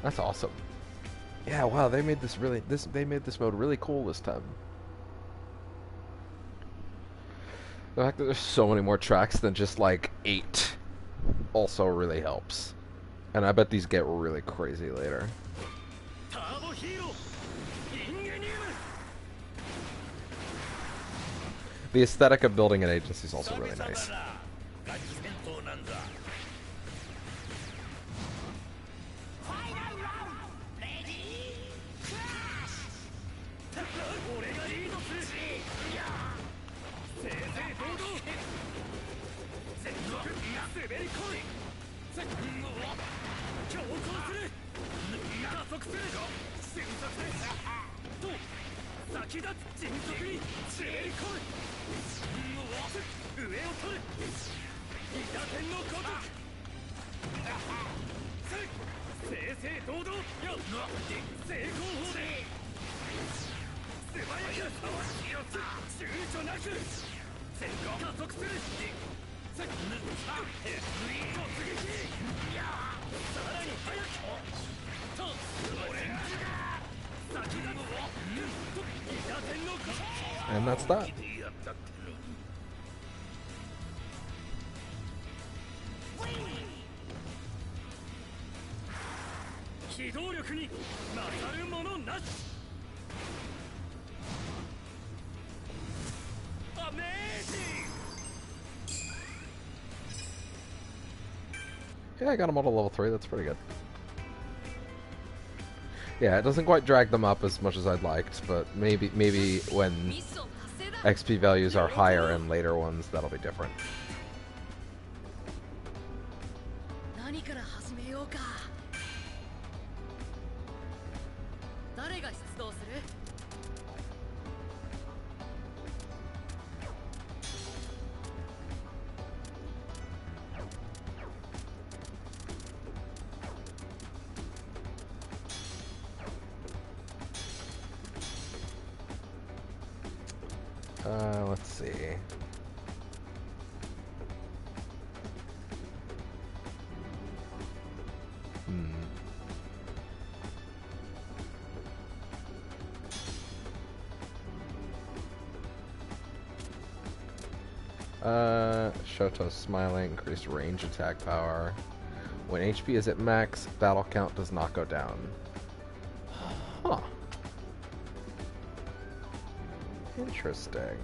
That's awesome. Yeah, wow, they made this mode really cool this time. The fact that there's so many more tracks than just like 8 also really helps. And I bet these get really crazy later. The aesthetic of building an agency is also really nice. And that's that. Yeah, I got them all to level 3, that's pretty good. Yeah, it doesn't quite drag them up as much as I'd liked, but maybe when XP values are higher in later ones, that'll be different. Let's see. Shoto's smiling, increased range attack power. When HP is at max, battle count does not go down. Huh. Interesting.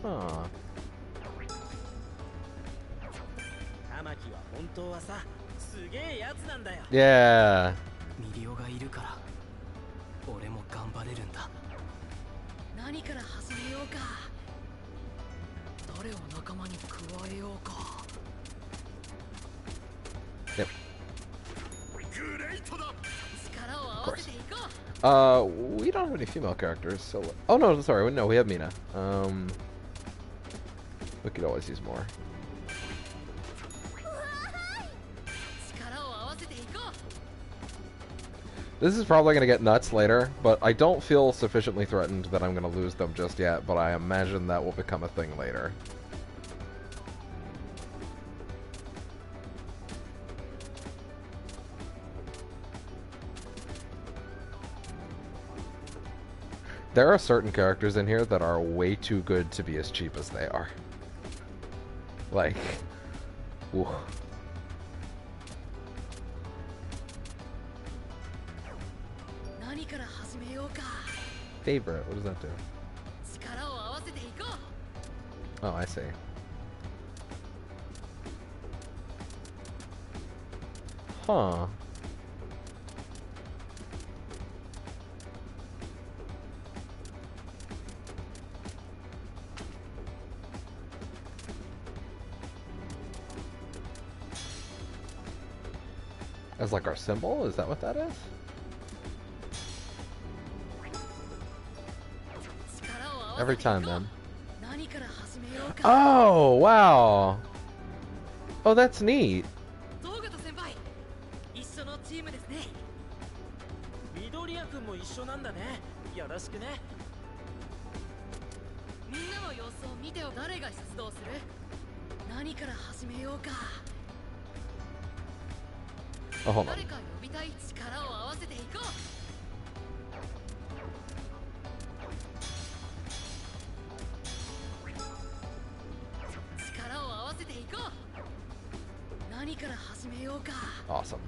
Huh. Yeah. ミリオがいるから俺も頑張れるんだ何から始めようか誰を仲間に加えようか Yep. Of course. We don't have any female characters, so... Oh, no, sorry, no, we have Mina. We could always use more. This is probably going to get nuts later, but I don't feel sufficiently threatened that I'm going to lose them just yet, but I imagine that will become a thing later. There are certain characters in here that are way too good to be as cheap as they are. Like... Ooh. Favorite, what does that do? Oh, I see. Huh. As like our symbol? Is that what that is? Every time, then. Oh, wow. Oh, that's neat. Oh, hold on. Awesome.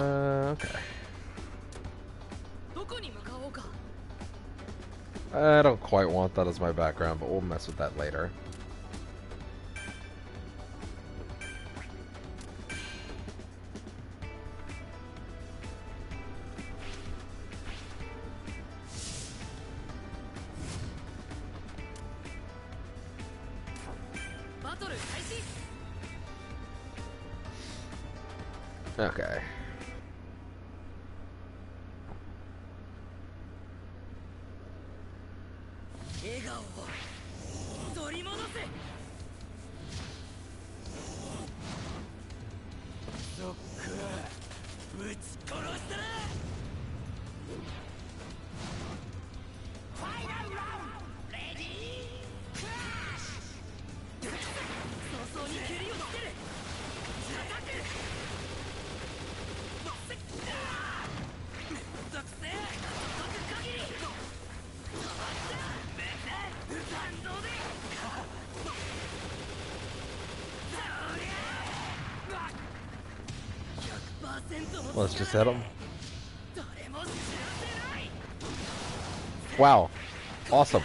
Okay. I don't quite want that as my background, but we'll mess with that later. Okay. Let's just hit him. Wow. Awesome.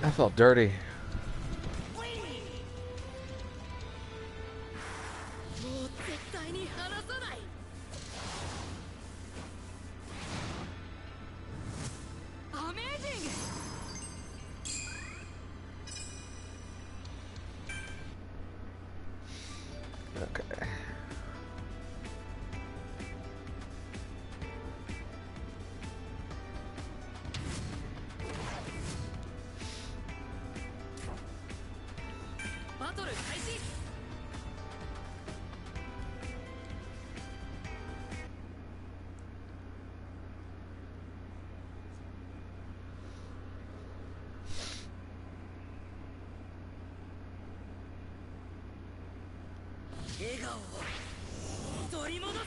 I felt dirty. もう絶対に離さない。アメージング。 Okay. バトル開始。 笑顔を取り戻せ。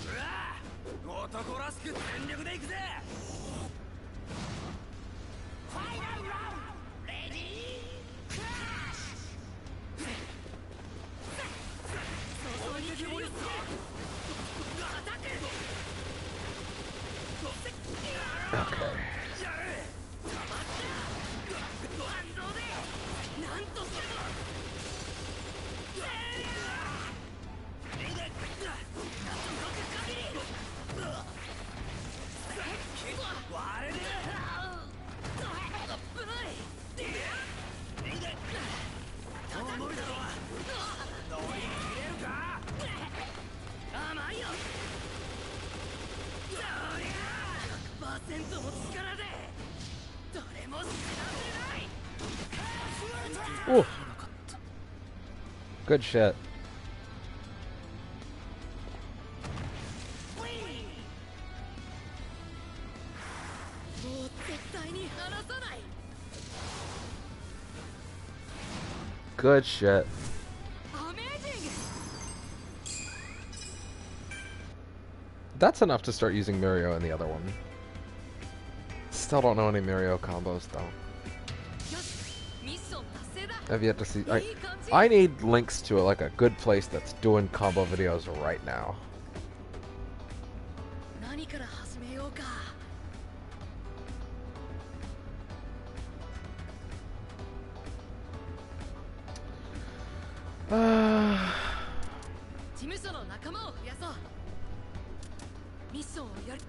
うわ、男らしく全力でいくぜ。ファイナルラウンド、レディークラッシュ。注いできます。アタック。 Okay. なんとするの。割れる。危ない。もう無理だろ。乗り切れるか。甘いよ。そりゃ 100% の力で誰も死なせない。 Ooh. Good shit. もう絶対に離さない。 Good shit. アメージング。 That's enough to start using Mirio in the other one. Still don't know any Mirio combos though. よし、ミッション達成だ。 I've yet to see. いい感じ。 I need links to like a good place that's doing combo videos right now. 何から始めようか。 事務所の仲間を増やそう。ミッションをやる。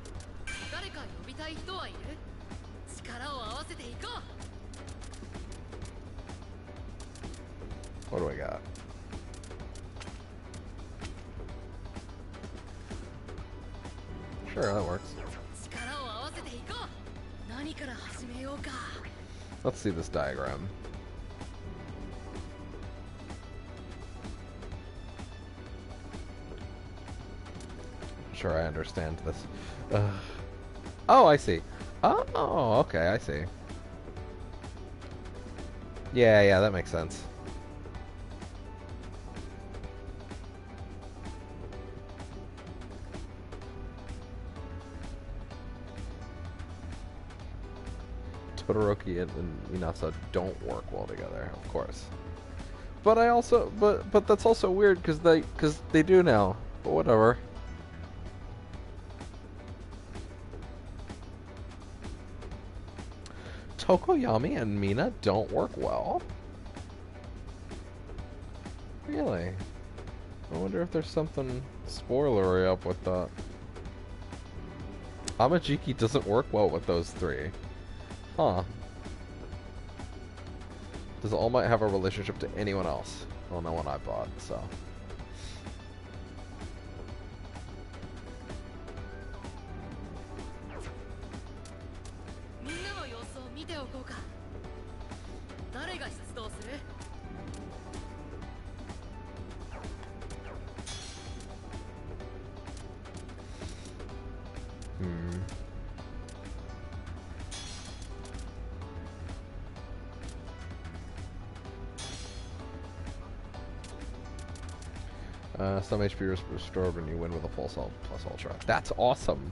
誰か呼びたい人はいる？力を合わせていこう。 What do we got? Sure, that works. 力を合わせていこう。何から始めようか。 Let's see this diagram. Sure, I understand this. Oh, I see. Oh, okay, I see. Yeah, that makes sense. Todoroki and Inasa don't work well together, of course. But I also, but that's also weird because they do now. But whatever. Tokoyami and Mina don't work well? Really? I wonder if there's something spoilery up with that. Amajiki doesn't work well with those three. Huh. Does All Might have a relationship to anyone else? Well, no one I bought, so. Some HP is restored when you win with a full self plus ultra. That's awesome.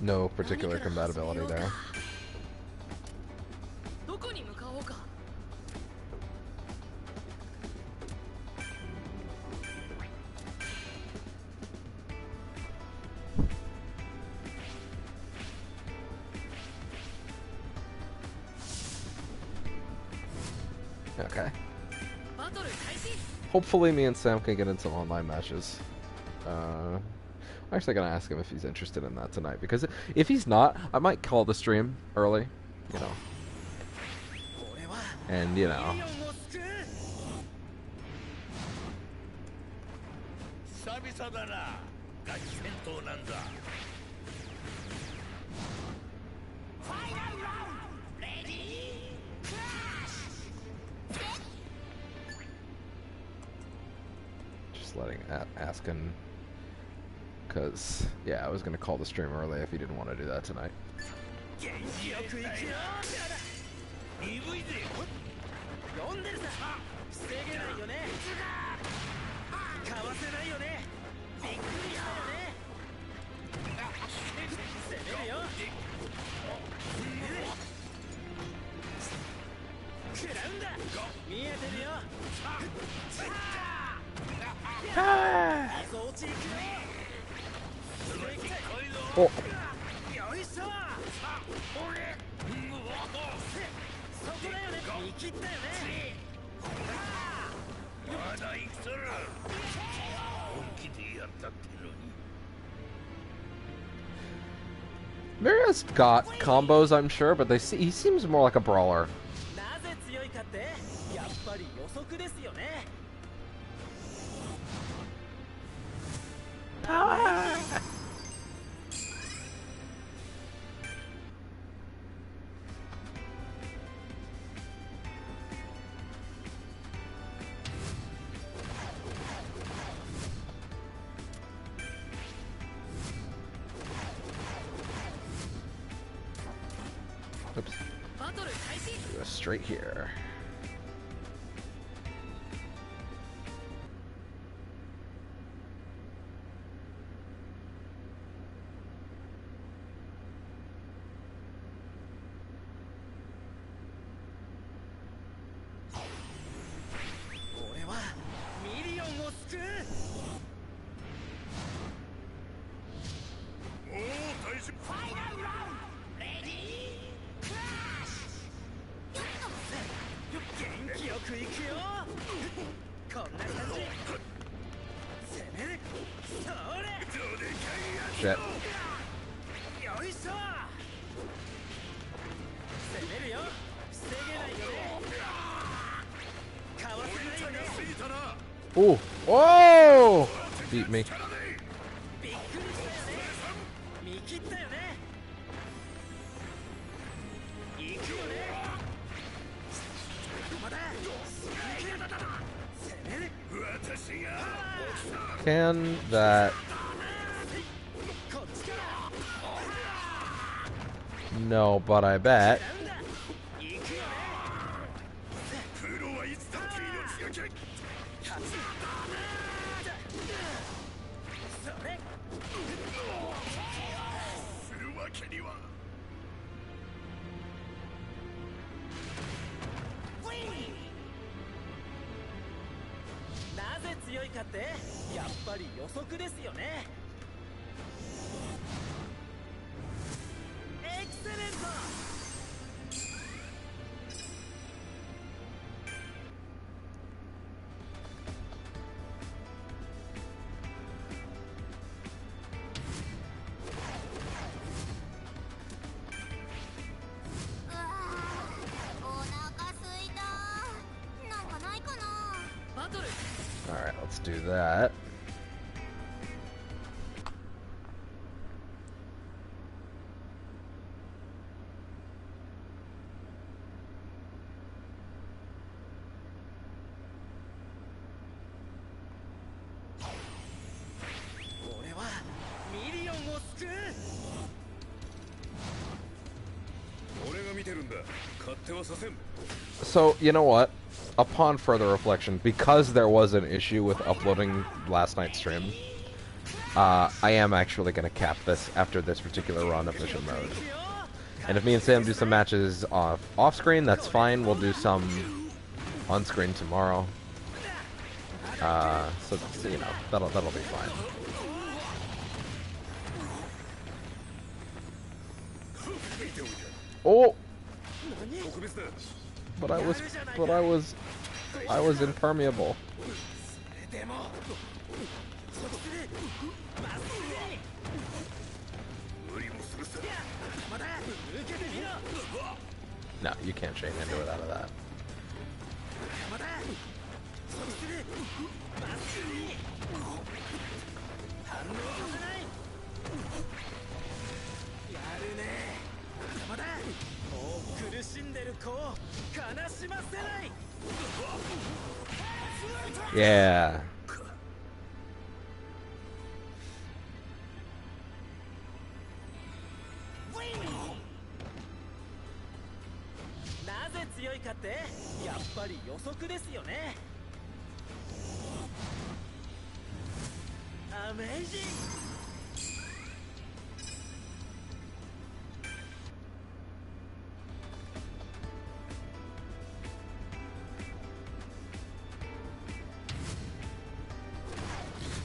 No particular compatibility there. Hopefully me and Sam can get into online matches. I'm actually gonna ask him if he's interested in that tonight, because if he's not, I might call the stream early, you know. And, you know. Just letting ask him, because yeah, I was gonna call the stream early if he didn't want to do that tonight. Oh. Mario's got combos, I'm sure, but he seems more like a brawler. Oops. Go straight here. Shit. Ooh. Whoa! Beat me. Can that... No, but I bet. Alright, let's do that. So, you know what? Upon further reflection, because there was an issue with uploading last night's stream, I am actually going to cap this after this particular run of mission mode. And if me and Sam do some matches off-screen, that's fine. We'll do some on-screen tomorrow. So, you know, that'll be fine. Oh! But I was I was impermeable. No, you can't chain into it out of that. Yeah.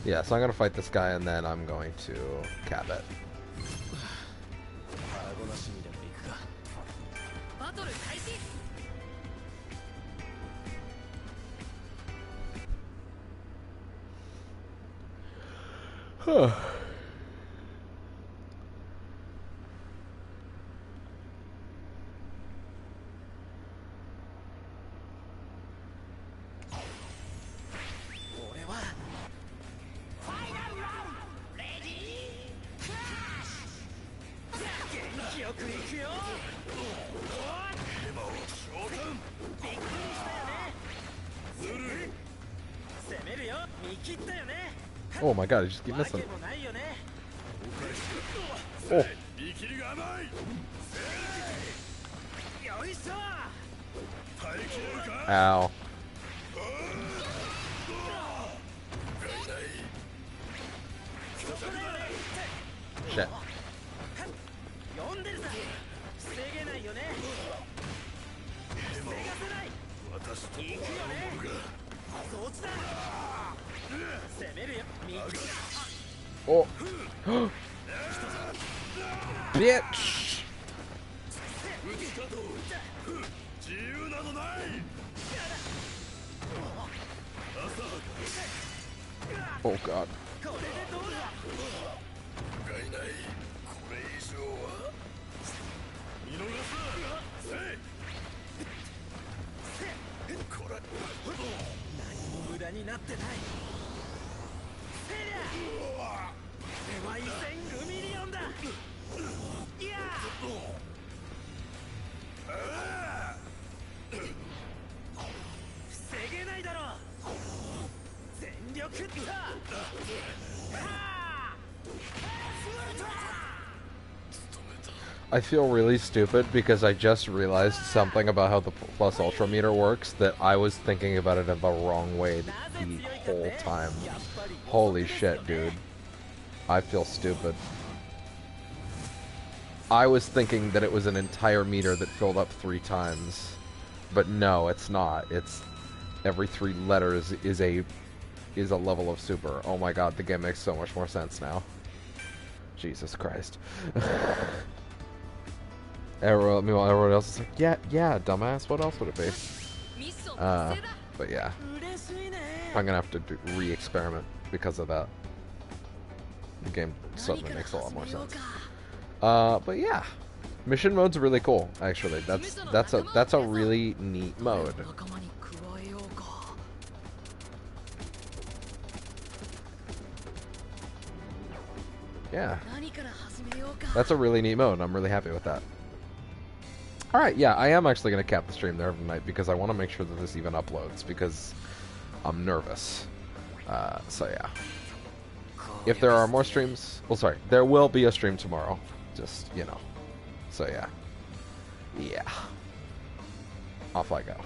Yeah, so I'm gonna fight this guy and then I'm going to cap it. Huh. Oh my god, I just keep missing. Oh. Ow. Shit. Oh. Bitch. Oh god. I feel really stupid because I just realized something about how the plus ultra meter works that I was thinking about it in the wrong way the whole time. Holy shit, dude. I feel stupid. I was thinking that it was an entire meter that filled up 3 times. But no, it's not. It's every 3 letters is a level of super. Oh my god, the game makes so much more sense now. Jesus Christ. Meanwhile, everyone else is like, yeah, dumbass, what else would it be? But yeah. I'm gonna have to re-experiment because of that. The game suddenly makes a lot more sense. But yeah. Mission mode's really cool, actually. That's a really neat mode. Yeah. That's a really neat mode. I'm really happy with that. Alright, yeah, I am actually going to cap the stream there tonight because I want to make sure that this even uploads because I'm nervous. So yeah. If there are more streams... Well, sorry. There will be a stream tomorrow. Just, you know. So yeah. Yeah. Off I go.